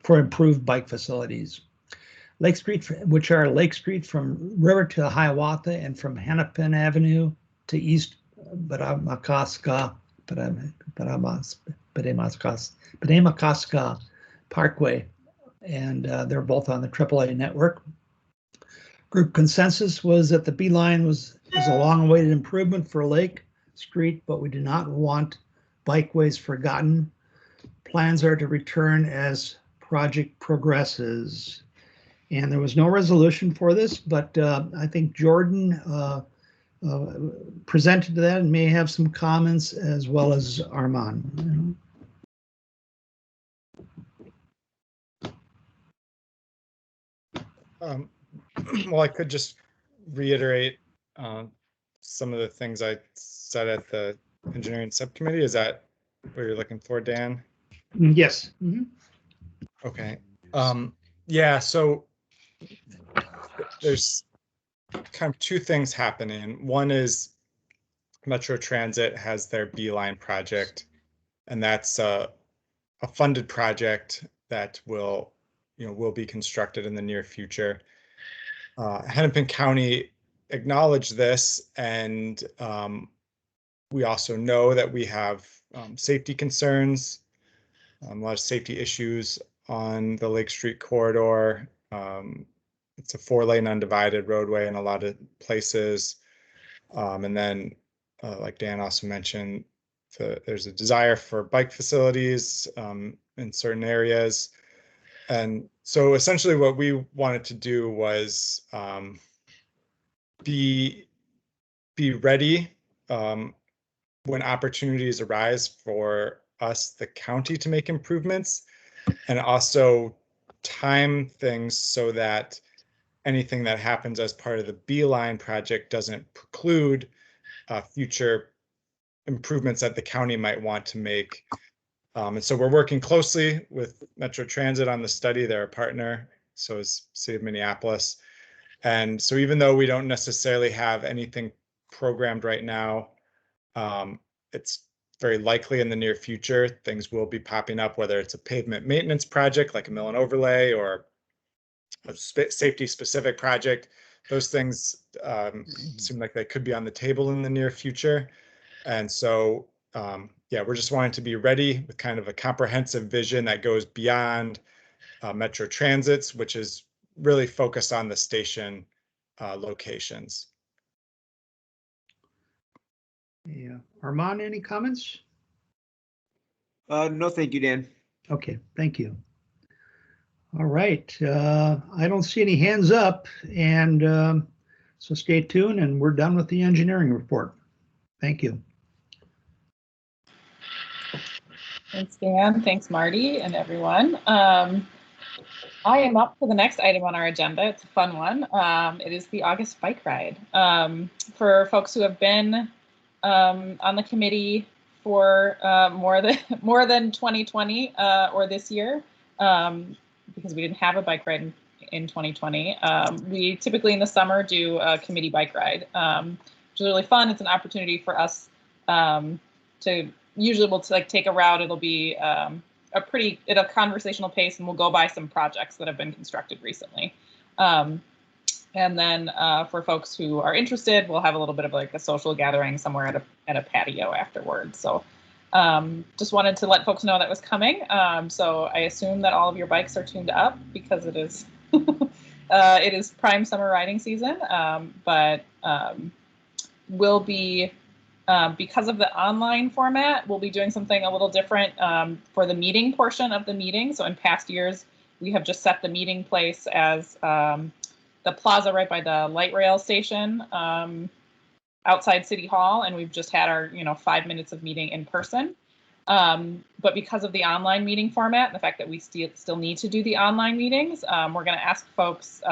for improved bike facilities. Lake Street, which are Lake Street from River to Hiawatha and from Hennepin Avenue to East Badamakoska Parkway, and they're both on the AAA network. Group consensus was that the Beeline is a long-awaited improvement for Lake Street, but we do not want bikeways forgotten. Plans are to return as project progresses. And there was no resolution for this, but I think Jordan presented to that and may have some comments, as well as Armand. Well, I could just reiterate some of the things I said at the engineering subcommittee. Is that what you're looking for, Dan? Yes. Mm-hmm. Okay. Yeah, so there's kind of 2 things happening. One is Metro Transit has their Beeline project, and that's a funded project that will be constructed in the near future. Hennepin County acknowledged this, and we also know that we have safety concerns, a lot of safety issues on the Lake Street corridor. It's a 4-lane undivided roadway in a lot of places. And then, like Dan also mentioned, there's a desire for bike facilities in certain areas. And so essentially what we wanted to do was be ready when opportunities arise for us, the county, to make improvements, and also time things so that anything that happens as part of the Beeline project doesn't preclude future improvements that the county might want to make. And so we're working closely with Metro Transit on the study. They're a partner, so is City of Minneapolis. And so even though we don't necessarily have anything programmed right now, it's very likely in the near future things will be popping up, whether it's a pavement maintenance project like a mill and overlay or a safety specific project. Those things seem like they could be on the table in the near future. And so, yeah, we're just wanting to be ready with kind of a comprehensive vision that goes beyond Metro Transit's, which is really focused on the station locations. Yeah. Armand, any comments? No, thank you, Dan. Okay, thank you. All right, I don't see any hands up, and so stay tuned, and we're done with the engineering report. Thank you. Thanks, Dan. Thanks, Marty, and everyone. I am up for the next item on our agenda. It's a fun one. It is the August bike ride. For folks who have been on the committee for more than 2020 or this year, because we didn't have a bike ride in 2020. We typically in the summer do a committee bike ride, which is really fun. It's an opportunity for us to usually we'll take a route. It'll be at a conversational pace, and we'll go by some projects that have been constructed recently. And then for folks who are interested, we'll have a little bit of like a social gathering somewhere at a patio afterwards. So just wanted to let folks know that was coming. So I assume that all of your bikes are tuned up because it is it is prime summer riding season. But we'll be because of the online format, we'll be doing something a little different for the meeting portion of the meeting. So in past years, we have just set the meeting place as the plaza right by the light rail station outside City Hall, and we've just had our 5 minutes of meeting in person. But because of the online meeting format and the fact that we still need to do the online meetings, we're going to ask folks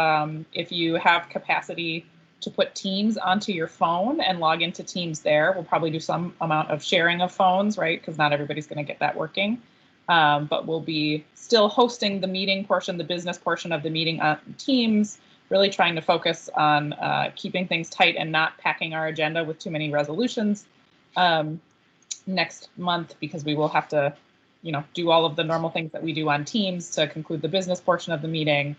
if you have capacity to put Teams onto your phone and log into Teams there. We'll probably do some amount of sharing of phones, right? Because not everybody's going to get that working. But we'll be still hosting the meeting portion, the business portion of the meeting on Teams, really trying to focus on keeping things tight and not packing our agenda with too many resolutions next month, because we will have to, do all of the normal things that we do on Teams to conclude the business portion of the meeting.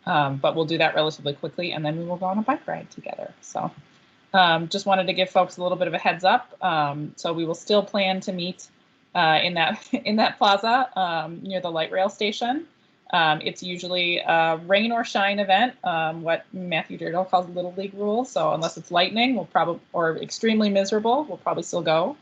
But we'll do that relatively quickly, and then we will go on a bike ride together. So just wanted to give folks a little bit of a heads up. So we will still plan to meet in that plaza near the light rail station. It's usually a rain or shine event, what Matthew Dirdle calls Little League rules. So unless it's lightning, or extremely miserable, we'll probably still go.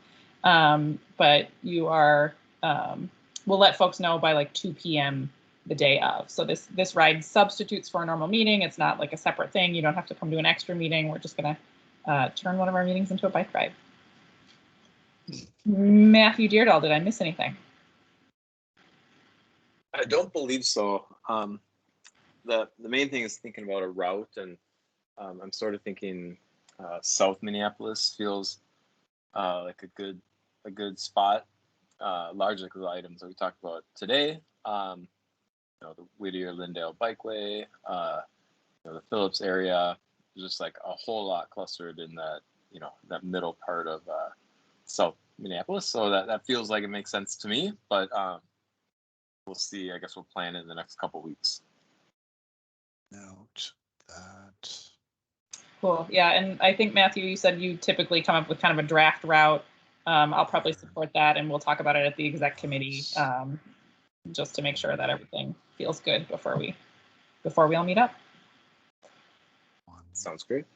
But you are, we'll let folks know by like 2 p.m. the day of. So this ride substitutes for a normal meeting. It's not like a separate thing. You don't have to come to an extra meeting. We're just gonna turn one of our meetings into a bike ride. Matthew Dirdle, did I miss anything? I don't believe so. The main thing is thinking about a route, and I'm sort of thinking South Minneapolis feels like a good spot, largely because of the items that we talked about today. The Whittier-Lindale Bikeway, the Phillips area, just like a whole lot clustered in that, that middle part of South Minneapolis. So that feels like it makes sense to me, but we'll see. I guess we'll plan it in the next couple weeks. Note that. Cool. Yeah, and I think, Matthew, you said you typically come up with kind of a draft route. I'll probably support that, and we'll talk about it at the exec committee, just to make sure that everything feels good before we all meet up. Sounds great.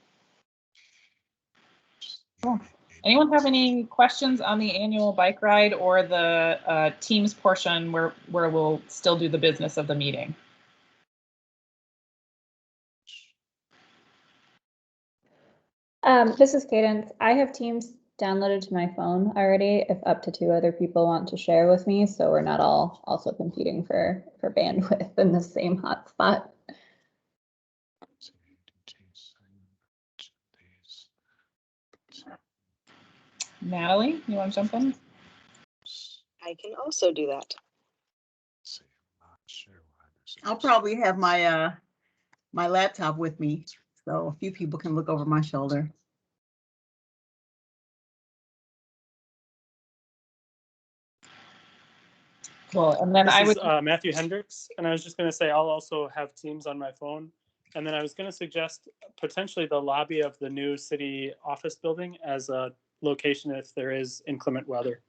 Cool. Anyone have any questions on the annual bike ride or the Teams portion where we'll still do the business of the meeting? This is Cadence. I have Teams downloaded to my phone already, if up to 2 other people want to share with me, so we're not all also competing for bandwidth in the same hotspot. Natalie, you want to jump in? I can also do that. I'll probably have my my laptop with me, so a few people can look over my shoulder. Cool. And then This is Matthew Hendricks, and I was just going to say I'll also have Teams on my phone. And then I was going to suggest potentially the lobby of the new city office building as a location if there is inclement weather.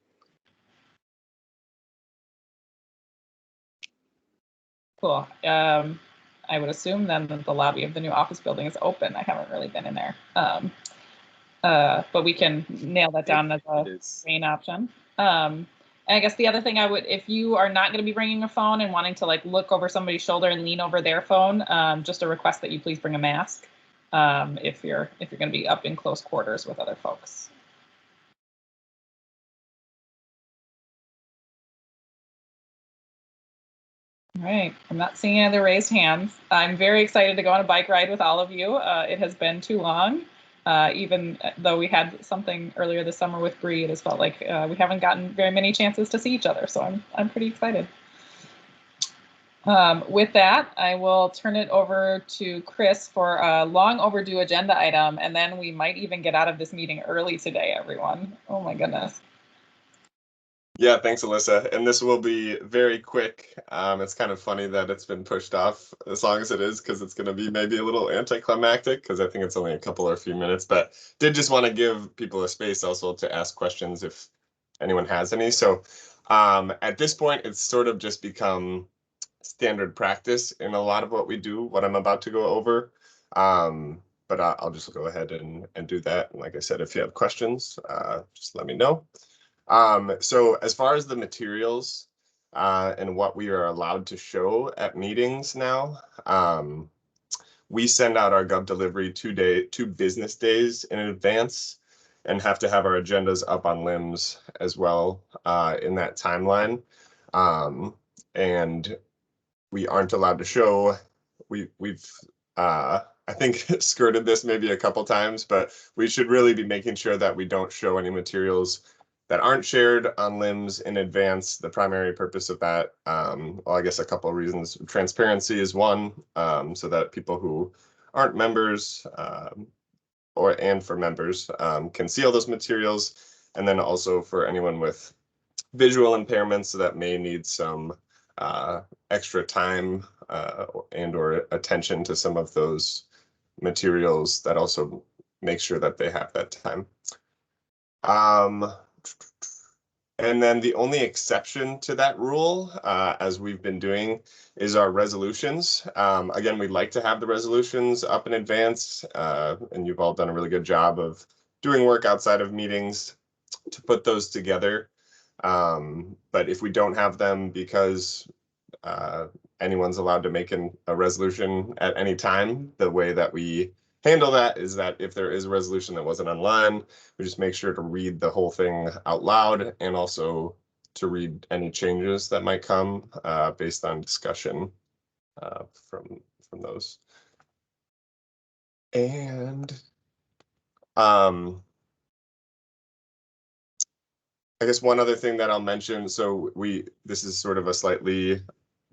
Cool. I would assume then that the lobby of the new office building is open. I haven't really been in there. But we can nail that down as a main option. And I guess the other thing if you are not going to be bringing a phone and wanting to like look over somebody's shoulder and lean over their phone, just a request that you please bring a mask if you're going to be up in close quarters with other folks. All right, I'm not seeing any other raised hands. I'm very excited to go on a bike ride with all of you. It has been too long. Even though we had something earlier this summer with Bree, it has felt like we haven't gotten very many chances to see each other. So I'm pretty excited. With that, I will turn it over to Chris for a long overdue agenda item, and then we might even get out of this meeting early today, everyone. Oh my goodness. Yeah, thanks, Alyssa. And this will be very quick. It's kind of funny that it's been pushed off as long as it is, because it's going to be maybe a little anticlimactic, because I think it's only a couple or a few minutes, but did just want to give people a space also to ask questions if anyone has any. So at this point, it's sort of just become standard practice in a lot of what we do, what I'm about to go over. But I'll just go ahead and do that. And like I said, if you have questions, just let me know. So as far as the materials and what we are allowed to show at meetings now, we send out our Gov delivery 2 business days in advance and have to have our agendas up on LIMS as well in that timeline. And we aren't allowed to show, we've I think skirted this maybe a couple times, but we should really be making sure that we don't show any materials that aren't shared on LIMS in advance. The primary purpose of that, well, I guess a couple of reasons. Transparency is one, so that people who aren't members and for members can see all those materials. And then also for anyone with visual impairments that may need some extra time and or attention to some of those materials, that also make sure that they have that time. And then the only exception to that rule, as we've been doing, is our resolutions. Again, we'd like to have the resolutions up in advance, and you've all done a really good job of doing work outside of meetings to put those together. But if we don't have them because anyone's allowed to make a resolution at any time, the way that we handle that is that if there is a resolution that wasn't online, we just make sure to read the whole thing out loud and also to read any changes that might come based on discussion from those. And I guess one other thing that I'll mention, so this is sort of a slightly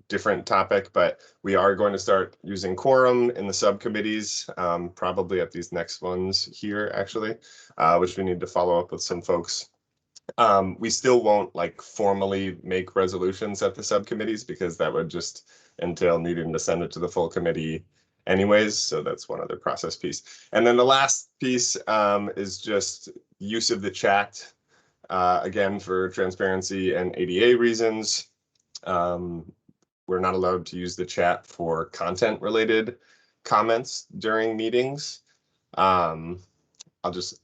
different topic, but we are going to start using quorum in the subcommittees, probably at these next ones here, actually, which we need to follow up with some folks. We still won't like formally make resolutions at the subcommittees because that would just entail needing to send it to the full committee anyways. So that's one other process piece. And then the last piece is just use of the chat, again, for transparency and ADA reasons. We're not allowed to use the chat for content related comments during meetings. I'll just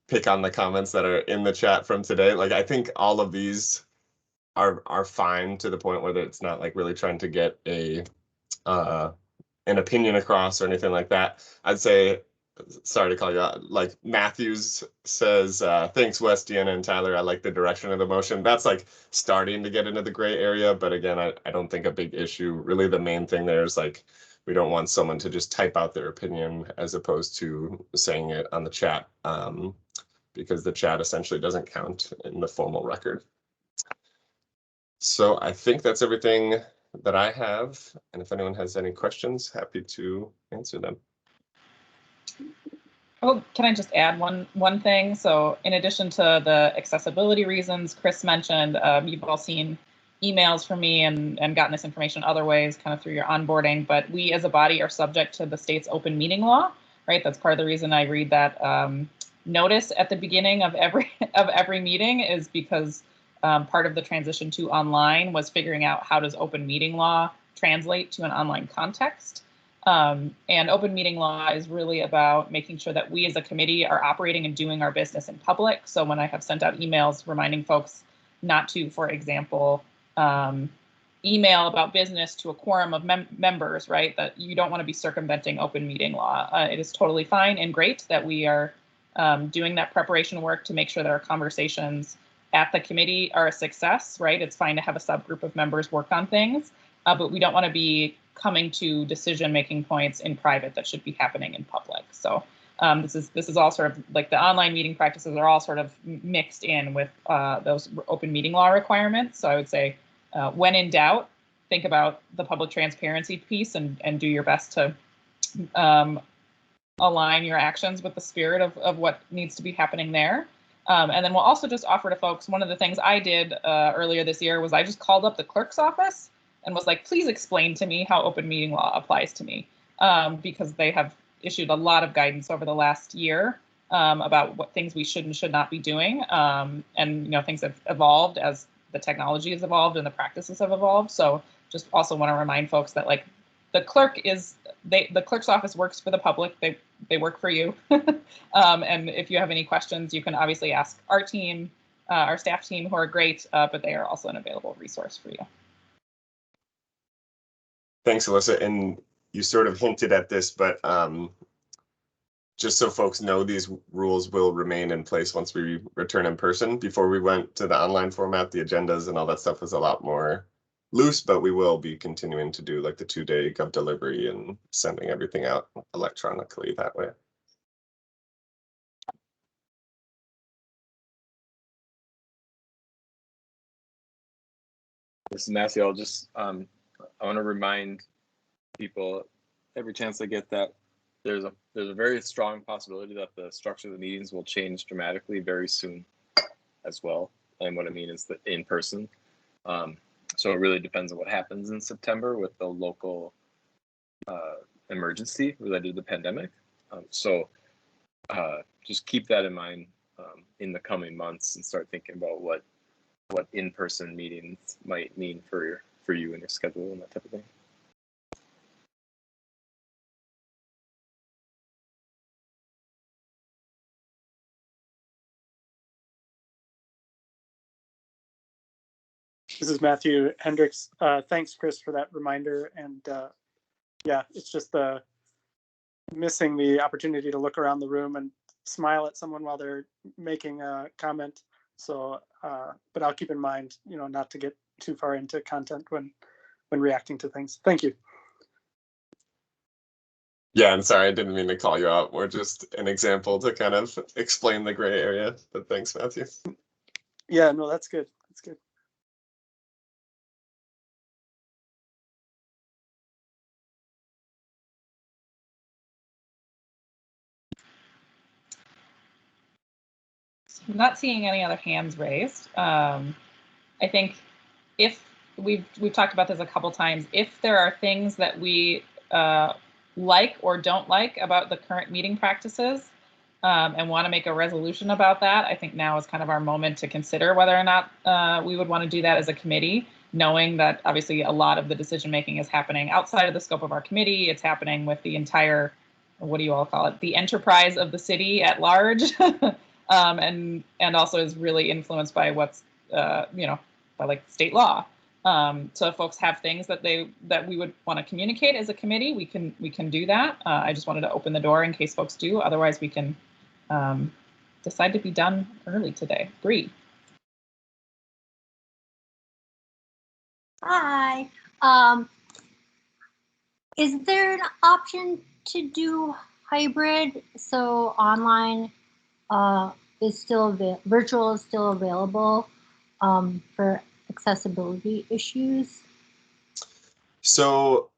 pick on the comments that are in the chat from today. Like, I think all of these are fine to the point where it's not like really trying to get an opinion across or anything like that. I'd say, sorry to call you out, like Matthews says, thanks Wes, Deanna, and Tyler. I like the direction of the motion. That's like starting to get into the gray area, but again, I don't think a big issue. Really, the main thing there is like, we don't want someone to just type out their opinion as opposed to saying it on the chat, because the chat essentially doesn't count in the formal record. So I think that's everything that I have. And if anyone has any questions, happy to answer them. Oh, can I just add one thing? So in addition to the accessibility reasons Chris mentioned, you've all seen emails from me and gotten this information other ways kind of through your onboarding, but we as a body are subject to the state's open meeting law, right? That's part of the reason I read that notice at the beginning of every meeting is because part of the transition to online was figuring out how does open meeting law translate to an online context. And open meeting law is really about making sure that we as a committee are operating and doing our business in public. So when I have sent out emails reminding folks not to, for example, email about business to a quorum of members, right, that you don't want to be circumventing open meeting law. It is totally fine and great that we are doing that preparation work to make sure that our conversations at the committee are a success, right? It's fine to have a subgroup of members work on things, but we don't want to be coming to decision-making points in private that should be happening in public. So This is all sort of like the online meeting practices are all sort of mixed in with those open meeting law requirements. So I would say when in doubt, think about the public transparency piece and do your best to align your actions with the spirit of what needs to be happening there. And then we'll also just offer to folks, one of the things I did earlier this year was I just called up the clerk's office and was like, please explain to me how open meeting law applies to me, because they have issued a lot of guidance over the last year about what things we should and should not be doing. And things have evolved as the technology has evolved and the practices have evolved. So just also want to remind folks that like the clerk's office works for the public. They work for you. And if you have any questions, you can obviously ask our team, our staff team, who are great, but they are also an available resource for you. Thanks, Alyssa. And you sort of hinted at this, but just so folks know, these rules will remain in place once we return in person. Before we went to the online format, the agendas and all that stuff was a lot more loose, but we will be continuing to do like the 2-day gov delivery and sending everything out electronically that way. This is Matthew. I'll just I want to remind people every chance I get that there's a very strong possibility that the structure of the meetings will change dramatically very soon as well. And what I mean is that in person. So it really depends on what happens in September with the local emergency related to the pandemic. So just keep that in mind in the coming months and start thinking about what in-person meetings might mean for you and your schedule and that type of thing. This is Matthew Hendricks. Thanks, Chris, for that reminder. And yeah, it's just missing the opportunity to look around the room and smile at someone while they're making a comment. So, but I'll keep in mind, not to get too far into content when reacting to things. Thank you. Yeah, I'm sorry, I didn't mean to call you out. We're just an example to kind of explain the gray area, but thanks, Matthew. Yeah, no, that's good. That's good. I'm not seeing any other hands raised. I think if we've talked about this a couple times, if there are things that we like or don't like about the current meeting practices and want to make a resolution about that, I think now is kind of our moment to consider whether or not we would want to do that as a committee, knowing that obviously a lot of the decision making is happening outside of the scope of our committee. It's happening with the entire, what do you all call it, the enterprise of the city at large. And also is really influenced by what's by like state law. So if folks have things that we would want to communicate as a committee, we can do that. I just wanted to open the door in case folks do. Otherwise, we can decide to be done early today. Bree. Hi. Is there an option to do hybrid? So online is still virtual is still available for accessibility issues? So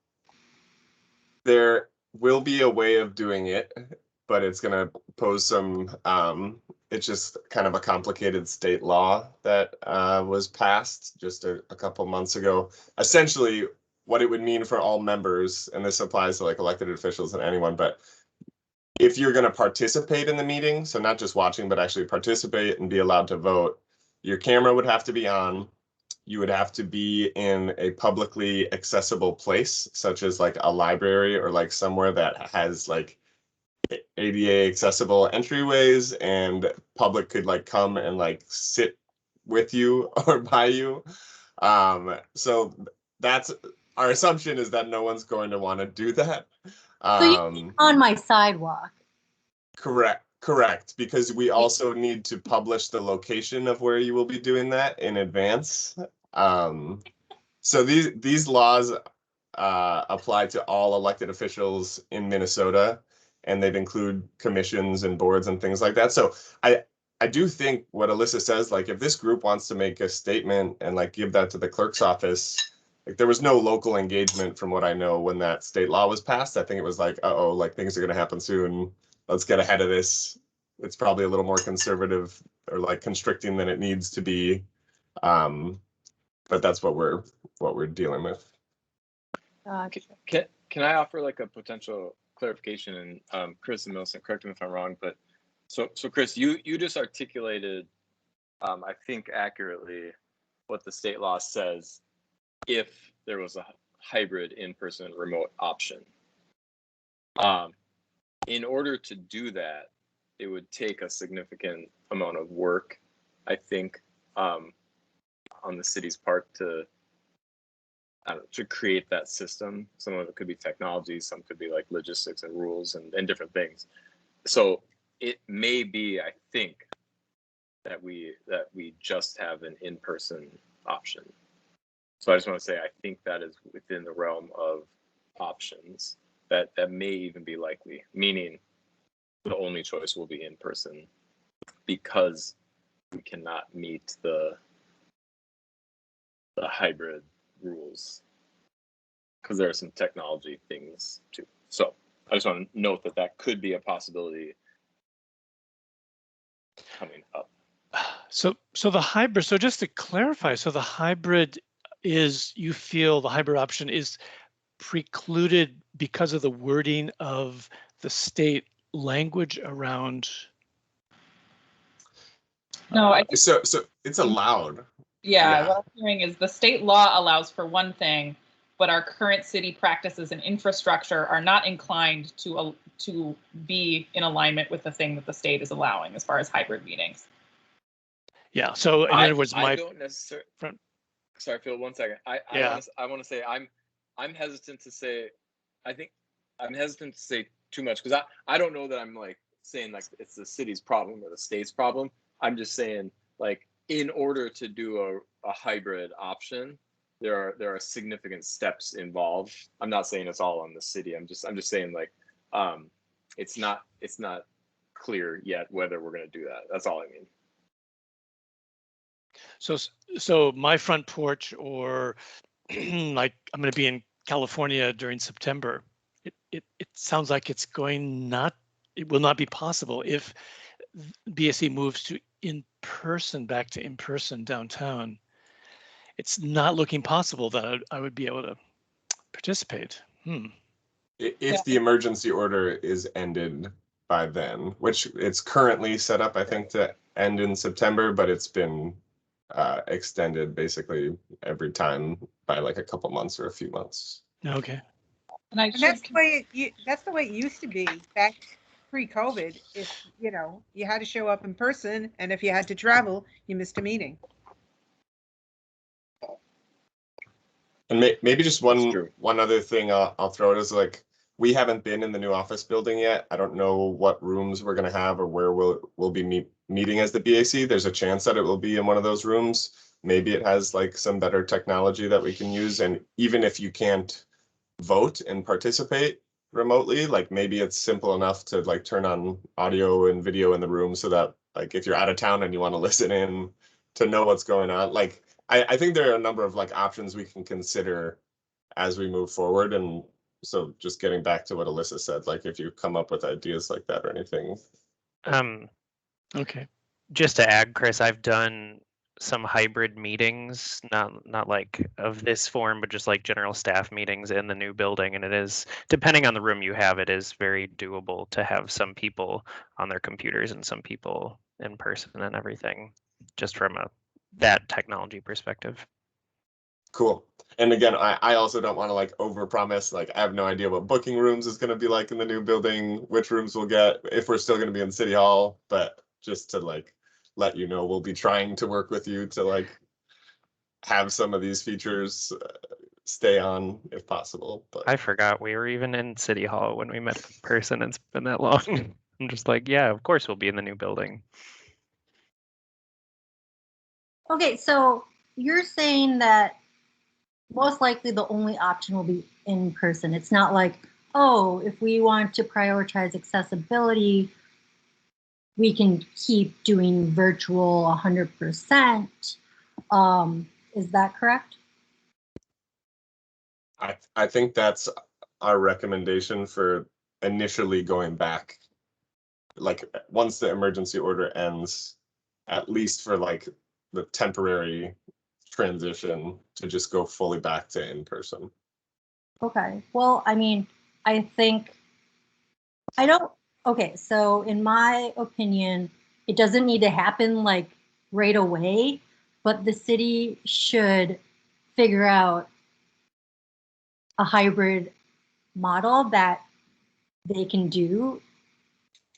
there will be a way of doing it, but it's going to pose some, it's just kind of a complicated state law that was passed just a couple months ago. Essentially, what it would mean for all members, and this applies to like elected officials and anyone, but if you're going to participate in the meeting, so not just watching, but actually participate and be allowed to vote, your camera would have to be on. You would have to be in a publicly accessible place, such as like a library or like somewhere that has like ADA accessible entryways and public could like come and like sit with you or by you. So that's our assumption, is that no one's going to want to do that. So you on my sidewalk. Correct, because we also need to publish the location of where you will be doing that in advance. So these laws apply to all elected officials in Minnesota. and they'd include commissions and boards and things like that. So I do think what Alyssa says, like if this group wants to make a statement and like give that to the clerk's office, like there was no local engagement from what I know when that state law was passed. I think it was like, uh-oh, like things are going to happen soon. Let's get ahead of this. It's probably a little more conservative or like constricting than it needs to be. But that's what we're dealing with. Can I offer like a potential clarification? And Chris and Millicent, correct me if I'm wrong, but so Chris, you just articulated, I think accurately, what the state law says if there was a hybrid in-person remote option. In order to do that, it would take a significant amount of work, I think, on the city's part to create that system. Some of it could be technology, some could be like logistics and rules and different things. So it may be, I think, that we just have an in-person option. So I just want to say, I think that is within the realm of options that may even be likely, meaning the only choice will be in person because we cannot meet the hybrid rules, because there are some technology things too. So I just want to note that could be a possibility coming up. So the hybrid, so just to clarify, so the hybrid is, you feel the hybrid option is precluded because of the wording of the state language around? No, I think, so it's allowed. Yeah, what I'm hearing is the state law allows for one thing, but our current city practices and infrastructure are not inclined to be in alignment with the thing that the state is allowing as far as hybrid meetings. Yeah. So in other words, I don't necessarily. Sorry, Phil. 1 second. I want to say I'm hesitant to say. I think I'm hesitant to say too much because I don't know that I'm like saying like it's the city's problem or the state's problem. I'm just saying like in order to do a hybrid option, there are significant steps involved. I'm not saying it's all on the city. I'm just saying like it's not clear yet whether we're going to do that. That's all I mean. So my front porch, or like I'm going to be in California during September. It sounds like it will not be possible if BSC moves to back to in-person downtown. It's not looking possible that I would be able to participate. If the emergency order is ended by then, which it's currently set up, I think, to end in September, but it's been extended basically every time by like a couple months or a few months. Okay. And that's the way it used to be back pre-COVID. If you had to show up in person, and if you had to travel, you missed a meeting. And maybe just one other thing I'll throw it is like, we haven't been in the new office building yet. I don't know what rooms we're going to have or where we'll be meeting as the BAC. There's a chance that it will be in one of those rooms. Maybe it has like some better technology that we can use. And even if you can't vote and participate remotely, like maybe it's simple enough to like turn on audio and video in the room so that like if you're out of town and you want to listen in to know what's going on, like I think there are a number of like options we can consider as we move forward. And so just getting back to what Alyssa said, like if you come up with ideas like that or anything. Okay. Just to add, Chris, I've done some hybrid meetings, not like of this form, but just like general staff meetings in the new building. And it is, depending on the room you have, it is very doable to have some people on their computers and some people in person and everything, just from that technology perspective. Cool. And again, I also don't want to like overpromise. Like I have no idea what booking rooms is going to be like in the new building, which rooms we'll get, if we're still going to be in City Hall. But just to like let you know, we'll be trying to work with you to like have some of these features stay on if possible. But I forgot we were even in City Hall when we met in person. It's been that long. I'm just like, yeah, of course we'll be in the new building. Okay, so you're saying that most likely the only option will be in person. It's not like, oh, if we want to prioritize accessibility, we can keep doing virtual 100%. Is that correct? I think that's our recommendation for initially going back. Like once the emergency order ends, at least for like the temporary transition to just go fully back to in person. Okay, well, I mean, I think, I don't, okay, so in my opinion, it doesn't need to happen like right away, but the city should figure out a hybrid model that they can do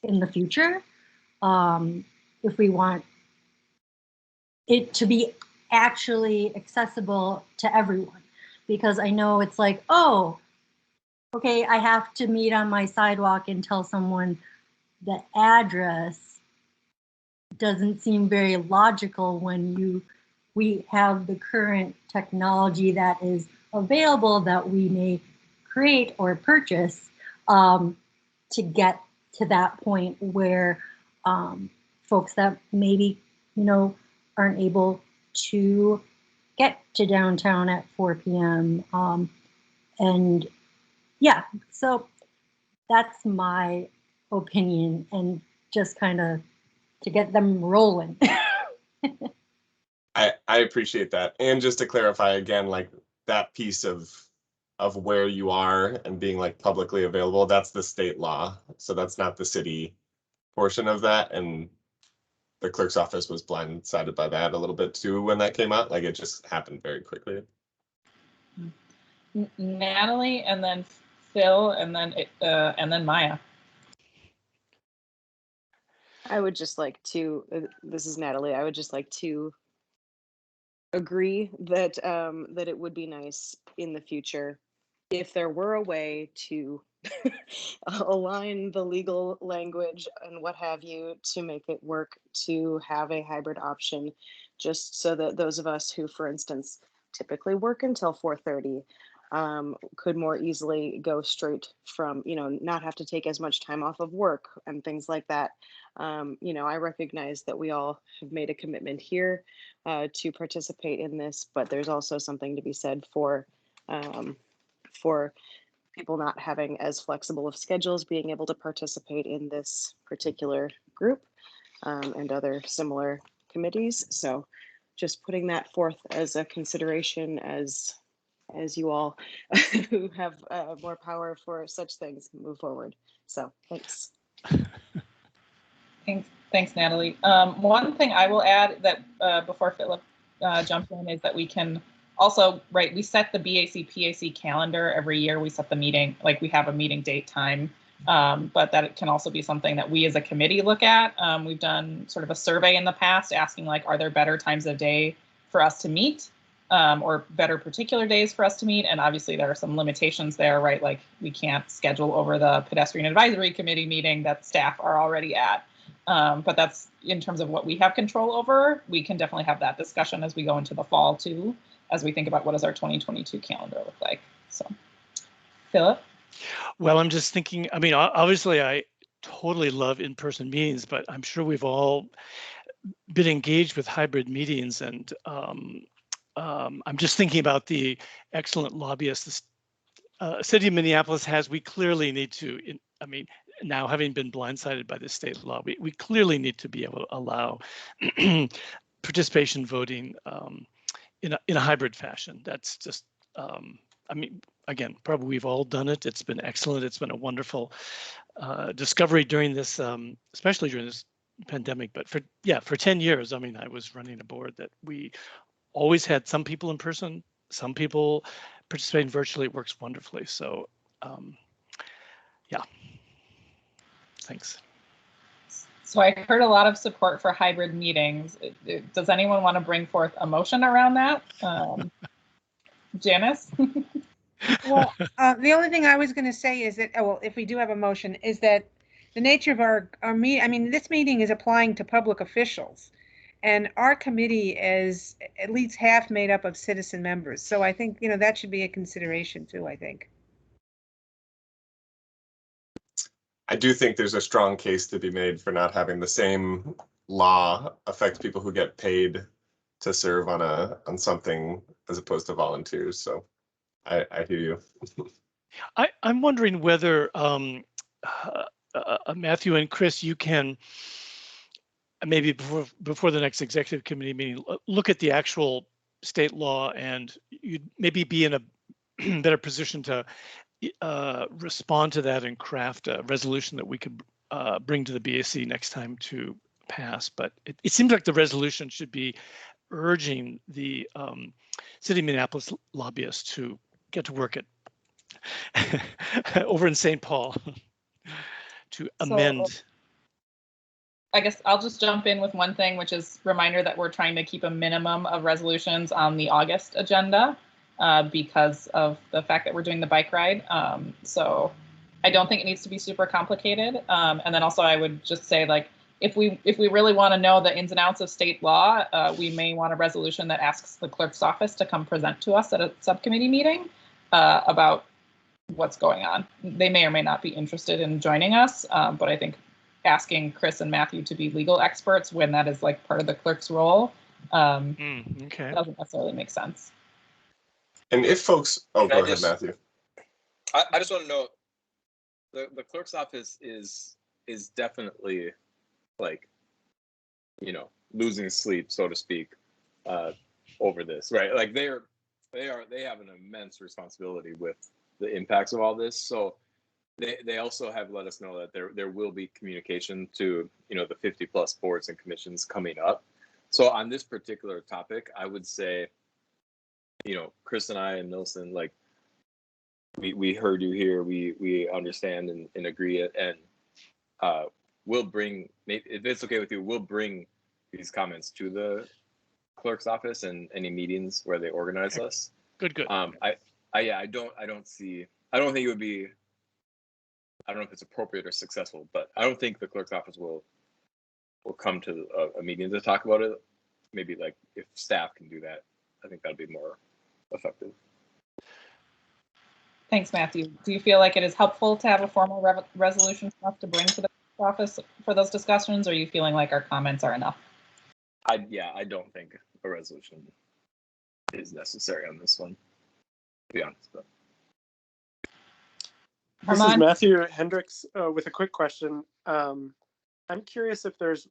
in the future. If we want it to be actually accessible to everyone, because I know it's like, oh, okay, I have to meet on my sidewalk and tell someone the address. Doesn't seem very logical when we have the current technology that is available that we may create or purchase to get to that point where folks that maybe, aren't able to get to downtown at 4 p.m. And yeah, so that's my opinion, and just kind of to get them rolling. I appreciate that. And just to clarify again, like that piece of where you are and being like publicly available, that's the state law. So that's not the city portion of that. And the clerk's office was blindsided by that a little bit too when that came out. Like it just happened very quickly. Natalie, and then Phil, and then Maya. I would just like to, this is Natalie, I would just like to agree that that it would be nice in the future if there were a way to align the legal language and what have you to make it work to have a hybrid option, just so that those of us who, for instance, typically work until 4:30 could more easily go straight from, not have to take as much time off of work and things like that. I recognize that we all have made a commitment here to participate in this, but there's also something to be said for people not having as flexible of schedules, being able to participate in this particular group and other similar committees. So just putting that forth as a consideration as you all who have more power for such things move forward. So thanks. Thanks, Natalie. One thing I will add that before Philip jumps in is that we can also, we set the BAC-PAC calendar every year. We set the meeting, like we have a meeting date time, but that it can also be something that we as a committee look at. We've done sort of a survey in the past asking like, are there better times of day for us to meet or better particular days for us to meet? And obviously there are some limitations there, right? Like we can't schedule over the Pedestrian Advisory Committee meeting that staff are already at. But that's in terms of what we have control over. We can definitely have that discussion as we go into the fall too, as we think about what does our 2022 calendar look like. So, Philip? Well, I'm just thinking, I mean, obviously I totally love in-person meetings, but I'm sure we've all been engaged with hybrid meetings, and I'm just thinking about the excellent lobbyists the city of Minneapolis has. We clearly need to, now having been blindsided by the state law, we clearly need to be able to allow participation voting in a hybrid fashion. That's just, again, probably we've all done it. It's been excellent. It's been a wonderful discovery during this, especially during this pandemic. But for 10 years, I was running a board that we always had some people in person, some people participating virtually. It works wonderfully. So, yeah. Thanks. So I heard a lot of support for hybrid meetings. Does anyone want to bring forth a motion around that? Janice? Well, the only thing I was going to say is that, if we do have a motion, is that the nature of our meeting, this meeting is applying to public officials, and our committee is at least half made up of citizen members. So I think, that should be a consideration too, I think. I do think there's a strong case to be made for not having the same law affect people who get paid to serve on something as opposed to volunteers. So I hear you. I'm wondering whether Matthew and Chris, you can maybe before the next executive committee meeting, look at the actual state law, and you'd maybe be in a better position to respond to that and craft a resolution that we could bring to the BAC next time to pass. But it seems like the resolution should be urging the city of Minneapolis lobbyists to get to work at over in St. Paul to amend. So, I guess I'll just jump in with one thing, which is reminder that we're trying to keep a minimum of resolutions on the August agenda because of the fact that we're doing the bike ride. So I don't think it needs to be super complicated. And then also I would just say, like, if we really want to know the ins and outs of state law, we may want a resolution that asks the clerk's office to come present to us at a subcommittee meeting about what's going on. They may or may not be interested in joining us, but I think asking Chris and Matthew to be legal experts when that is like part of the clerk's role okay. doesn't necessarily make sense. And if folks, oh, go ahead, Matthew. I just want to know, the clerk's office is definitely, like, you know, losing sleep, so to speak, over this, right? Like they have an immense responsibility with the impacts of all this. So they also have let us know that there will be communication to, you know, the 50+ boards and commissions coming up. So on this particular topic, I would say, you know, Chris and I and Nilsen, like, we heard you here, we understand and agree, and we'll bring, if it's okay with you, we'll bring these comments to the clerk's office and any meetings where they organize us. Good. I don't think it would be, I don't know if it's appropriate or successful, but I don't think the clerk's office will come to a meeting to talk about it. Maybe, like, if staff can do that, I think that'd be more effective. Thanks, Matthew. Do you feel like it is helpful to have a formal resolution for us to bring to the office for those discussions, or are you feeling like our comments are enough? I don't think a resolution is necessary on this one, to be honest. But this is Matthew Hendricks with a quick question. I'm curious if there's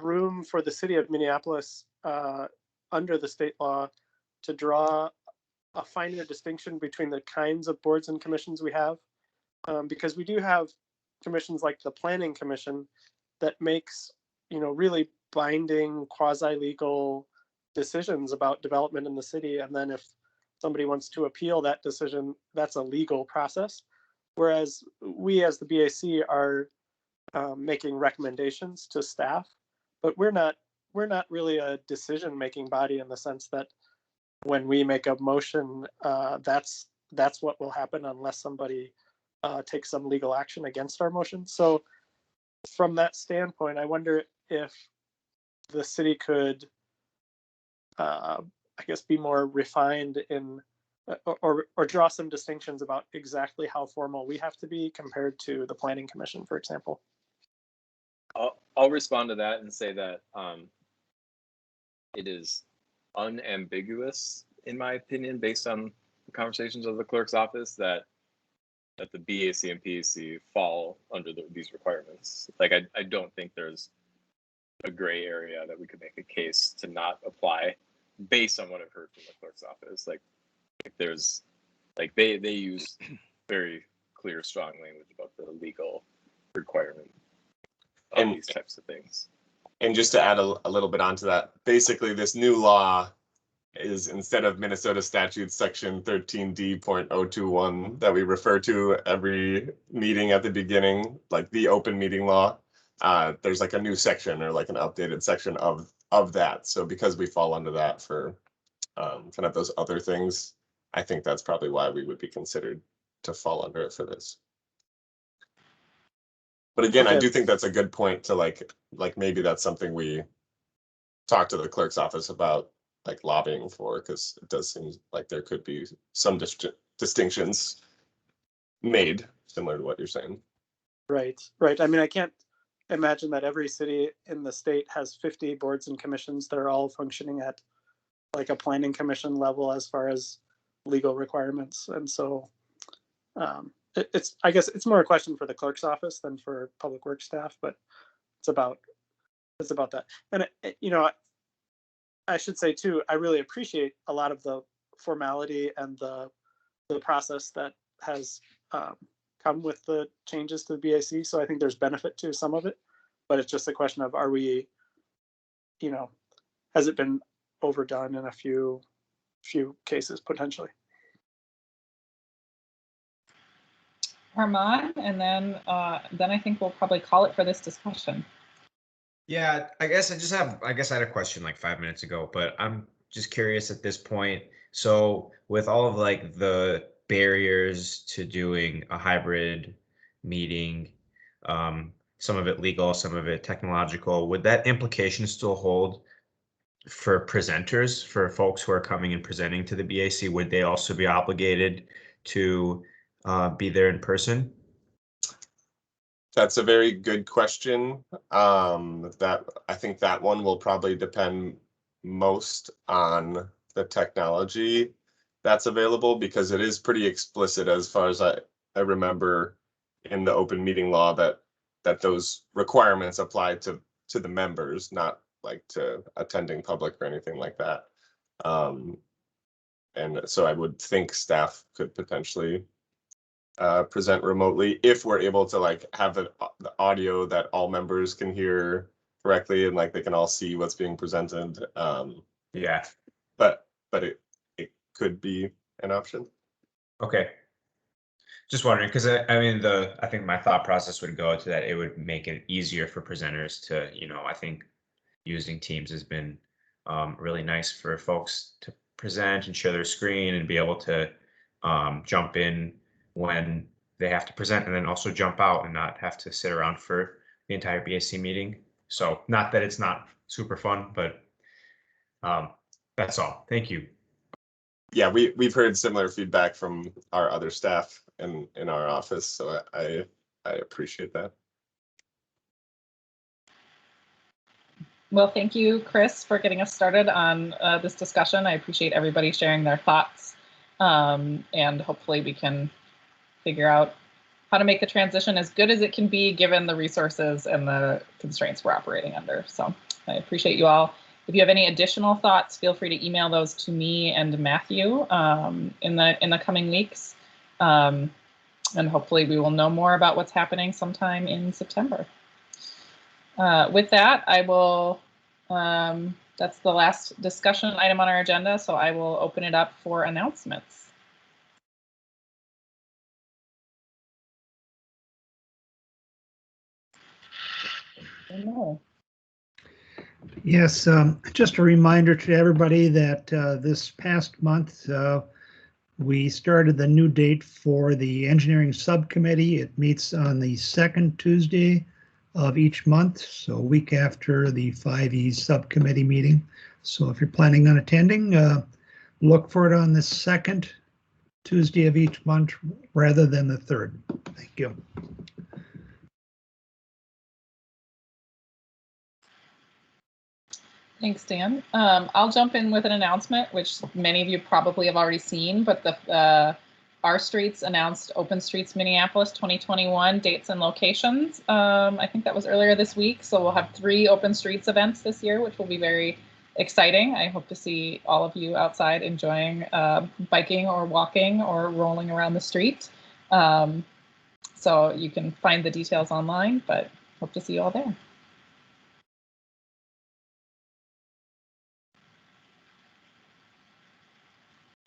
room for the city of Minneapolis under the state law to draw a finer distinction between the kinds of boards and commissions we have, because we do have commissions like the Planning Commission that makes, you know, really binding quasi-legal decisions about development in the city, and then if somebody wants to appeal that decision, that's a legal process. Whereas we as the BAC are making recommendations to staff, but we're not really a decision-making body in the sense that when we make a motion, that's what will happen unless somebody takes some legal action against our motion. So from that standpoint, I wonder if the city could, I guess, be more refined in or draw some distinctions about exactly how formal we have to be compared to the Planning Commission, for example. I'll respond to that and say that it is unambiguous, in my opinion, based on the conversations of the clerk's office, that the BAC and PAC fall under these requirements. Like, I don't think there's a gray area that we could make a case to not apply based on what I've heard from the clerk's office. Like there's, like, they use very clear, strong language about the legal requirement of these types of things. And just to add a little bit onto that, basically this new law is, instead of Minnesota statute section 13D.021 that we refer to every meeting at the beginning, like the open meeting law, there's like a new section, or like an updated section of that. So because we fall under that for kind of those other things, I think that's probably why we would be considered to fall under it for this. But again, I do think that's a good point to like maybe that's something we talk to the clerk's office about, like lobbying for, because it does seem like there could be some distinctions made similar to what you're saying. Right, right. I mean, I can't imagine that every city in the state has 50 boards and commissions that are all functioning at like a planning commission level as far as legal requirements. And so it's, I guess it's more a question for the clerk's office than for public works staff, but it's about that. And you know, I should say too, I really appreciate a lot of the formality and the process that has come with the changes to the BAC. So I think there's benefit to some of it, but it's just a question of, are we, you know, has it been overdone in a few cases potentially? Armand, and then I think we'll probably call it for this discussion. Yeah, I guess I had a question like 5 minutes ago, but I'm just curious at this point. So with all of like the barriers to doing a hybrid meeting, some of it legal, some of it technological, would that implication still hold for presenters, for folks who are coming and presenting to the BAC? Would they also be obligated to be there in person? That's a very good question. That I think that one will probably depend most on the technology that's available, because it is pretty explicit as far as I remember in the open meeting law that those requirements apply to the members, not like to attending public or anything like that. And so I would think staff could potentially present remotely if we're able to like have the audio that all members can hear correctly and like they can all see what's being presented. Yeah, but it could be an option. Okay. Just wondering, because I mean, I think my thought process would go to that it would make it easier for presenters to, you know, I think using Teams has been really nice for folks to present and share their screen and be able to jump in when they have to present and then also jump out and not have to sit around for the entire BAC meeting. So not that it's not super fun, but that's all. Thank you. Yeah, we've heard similar feedback from our other staff in our office, so I appreciate that. Well, thank you, Chris, for getting us started on this discussion. I appreciate everybody sharing their thoughts, and hopefully we can figure out how to make the transition as good as it can be given the resources and the constraints we're operating under. So I appreciate you all. If you have any additional thoughts, feel free to email those to me and Matthew in the coming weeks. And hopefully we will know more about what's happening sometime in September. With that, I will, that's the last discussion item on our agenda, so I will open it up for announcements. Yes, just a reminder to everybody that this past month we started the new date for the engineering subcommittee. It meets on the second Tuesday of each month, so a week after the 5E subcommittee meeting. So if you're planning on attending, look for it on the second Tuesday of each month rather than the third. Thank you. Thanks, Dan. I'll jump in with an announcement, which many of you probably have already seen, but the Our Streets announced Open Streets Minneapolis 2021 dates and locations. I think that was earlier this week. So we'll have 3 Open Streets events this year, which will be very exciting. I hope to see all of you outside enjoying biking or walking or rolling around the street. So you can find the details online, but hope to see you all there.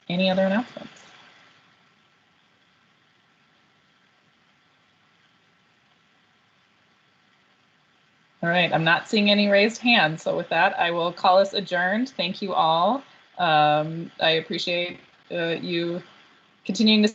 Any other announcements? All right, I'm not seeing any raised hands. So with that, I will call us adjourned. Thank you all. I appreciate you continuing to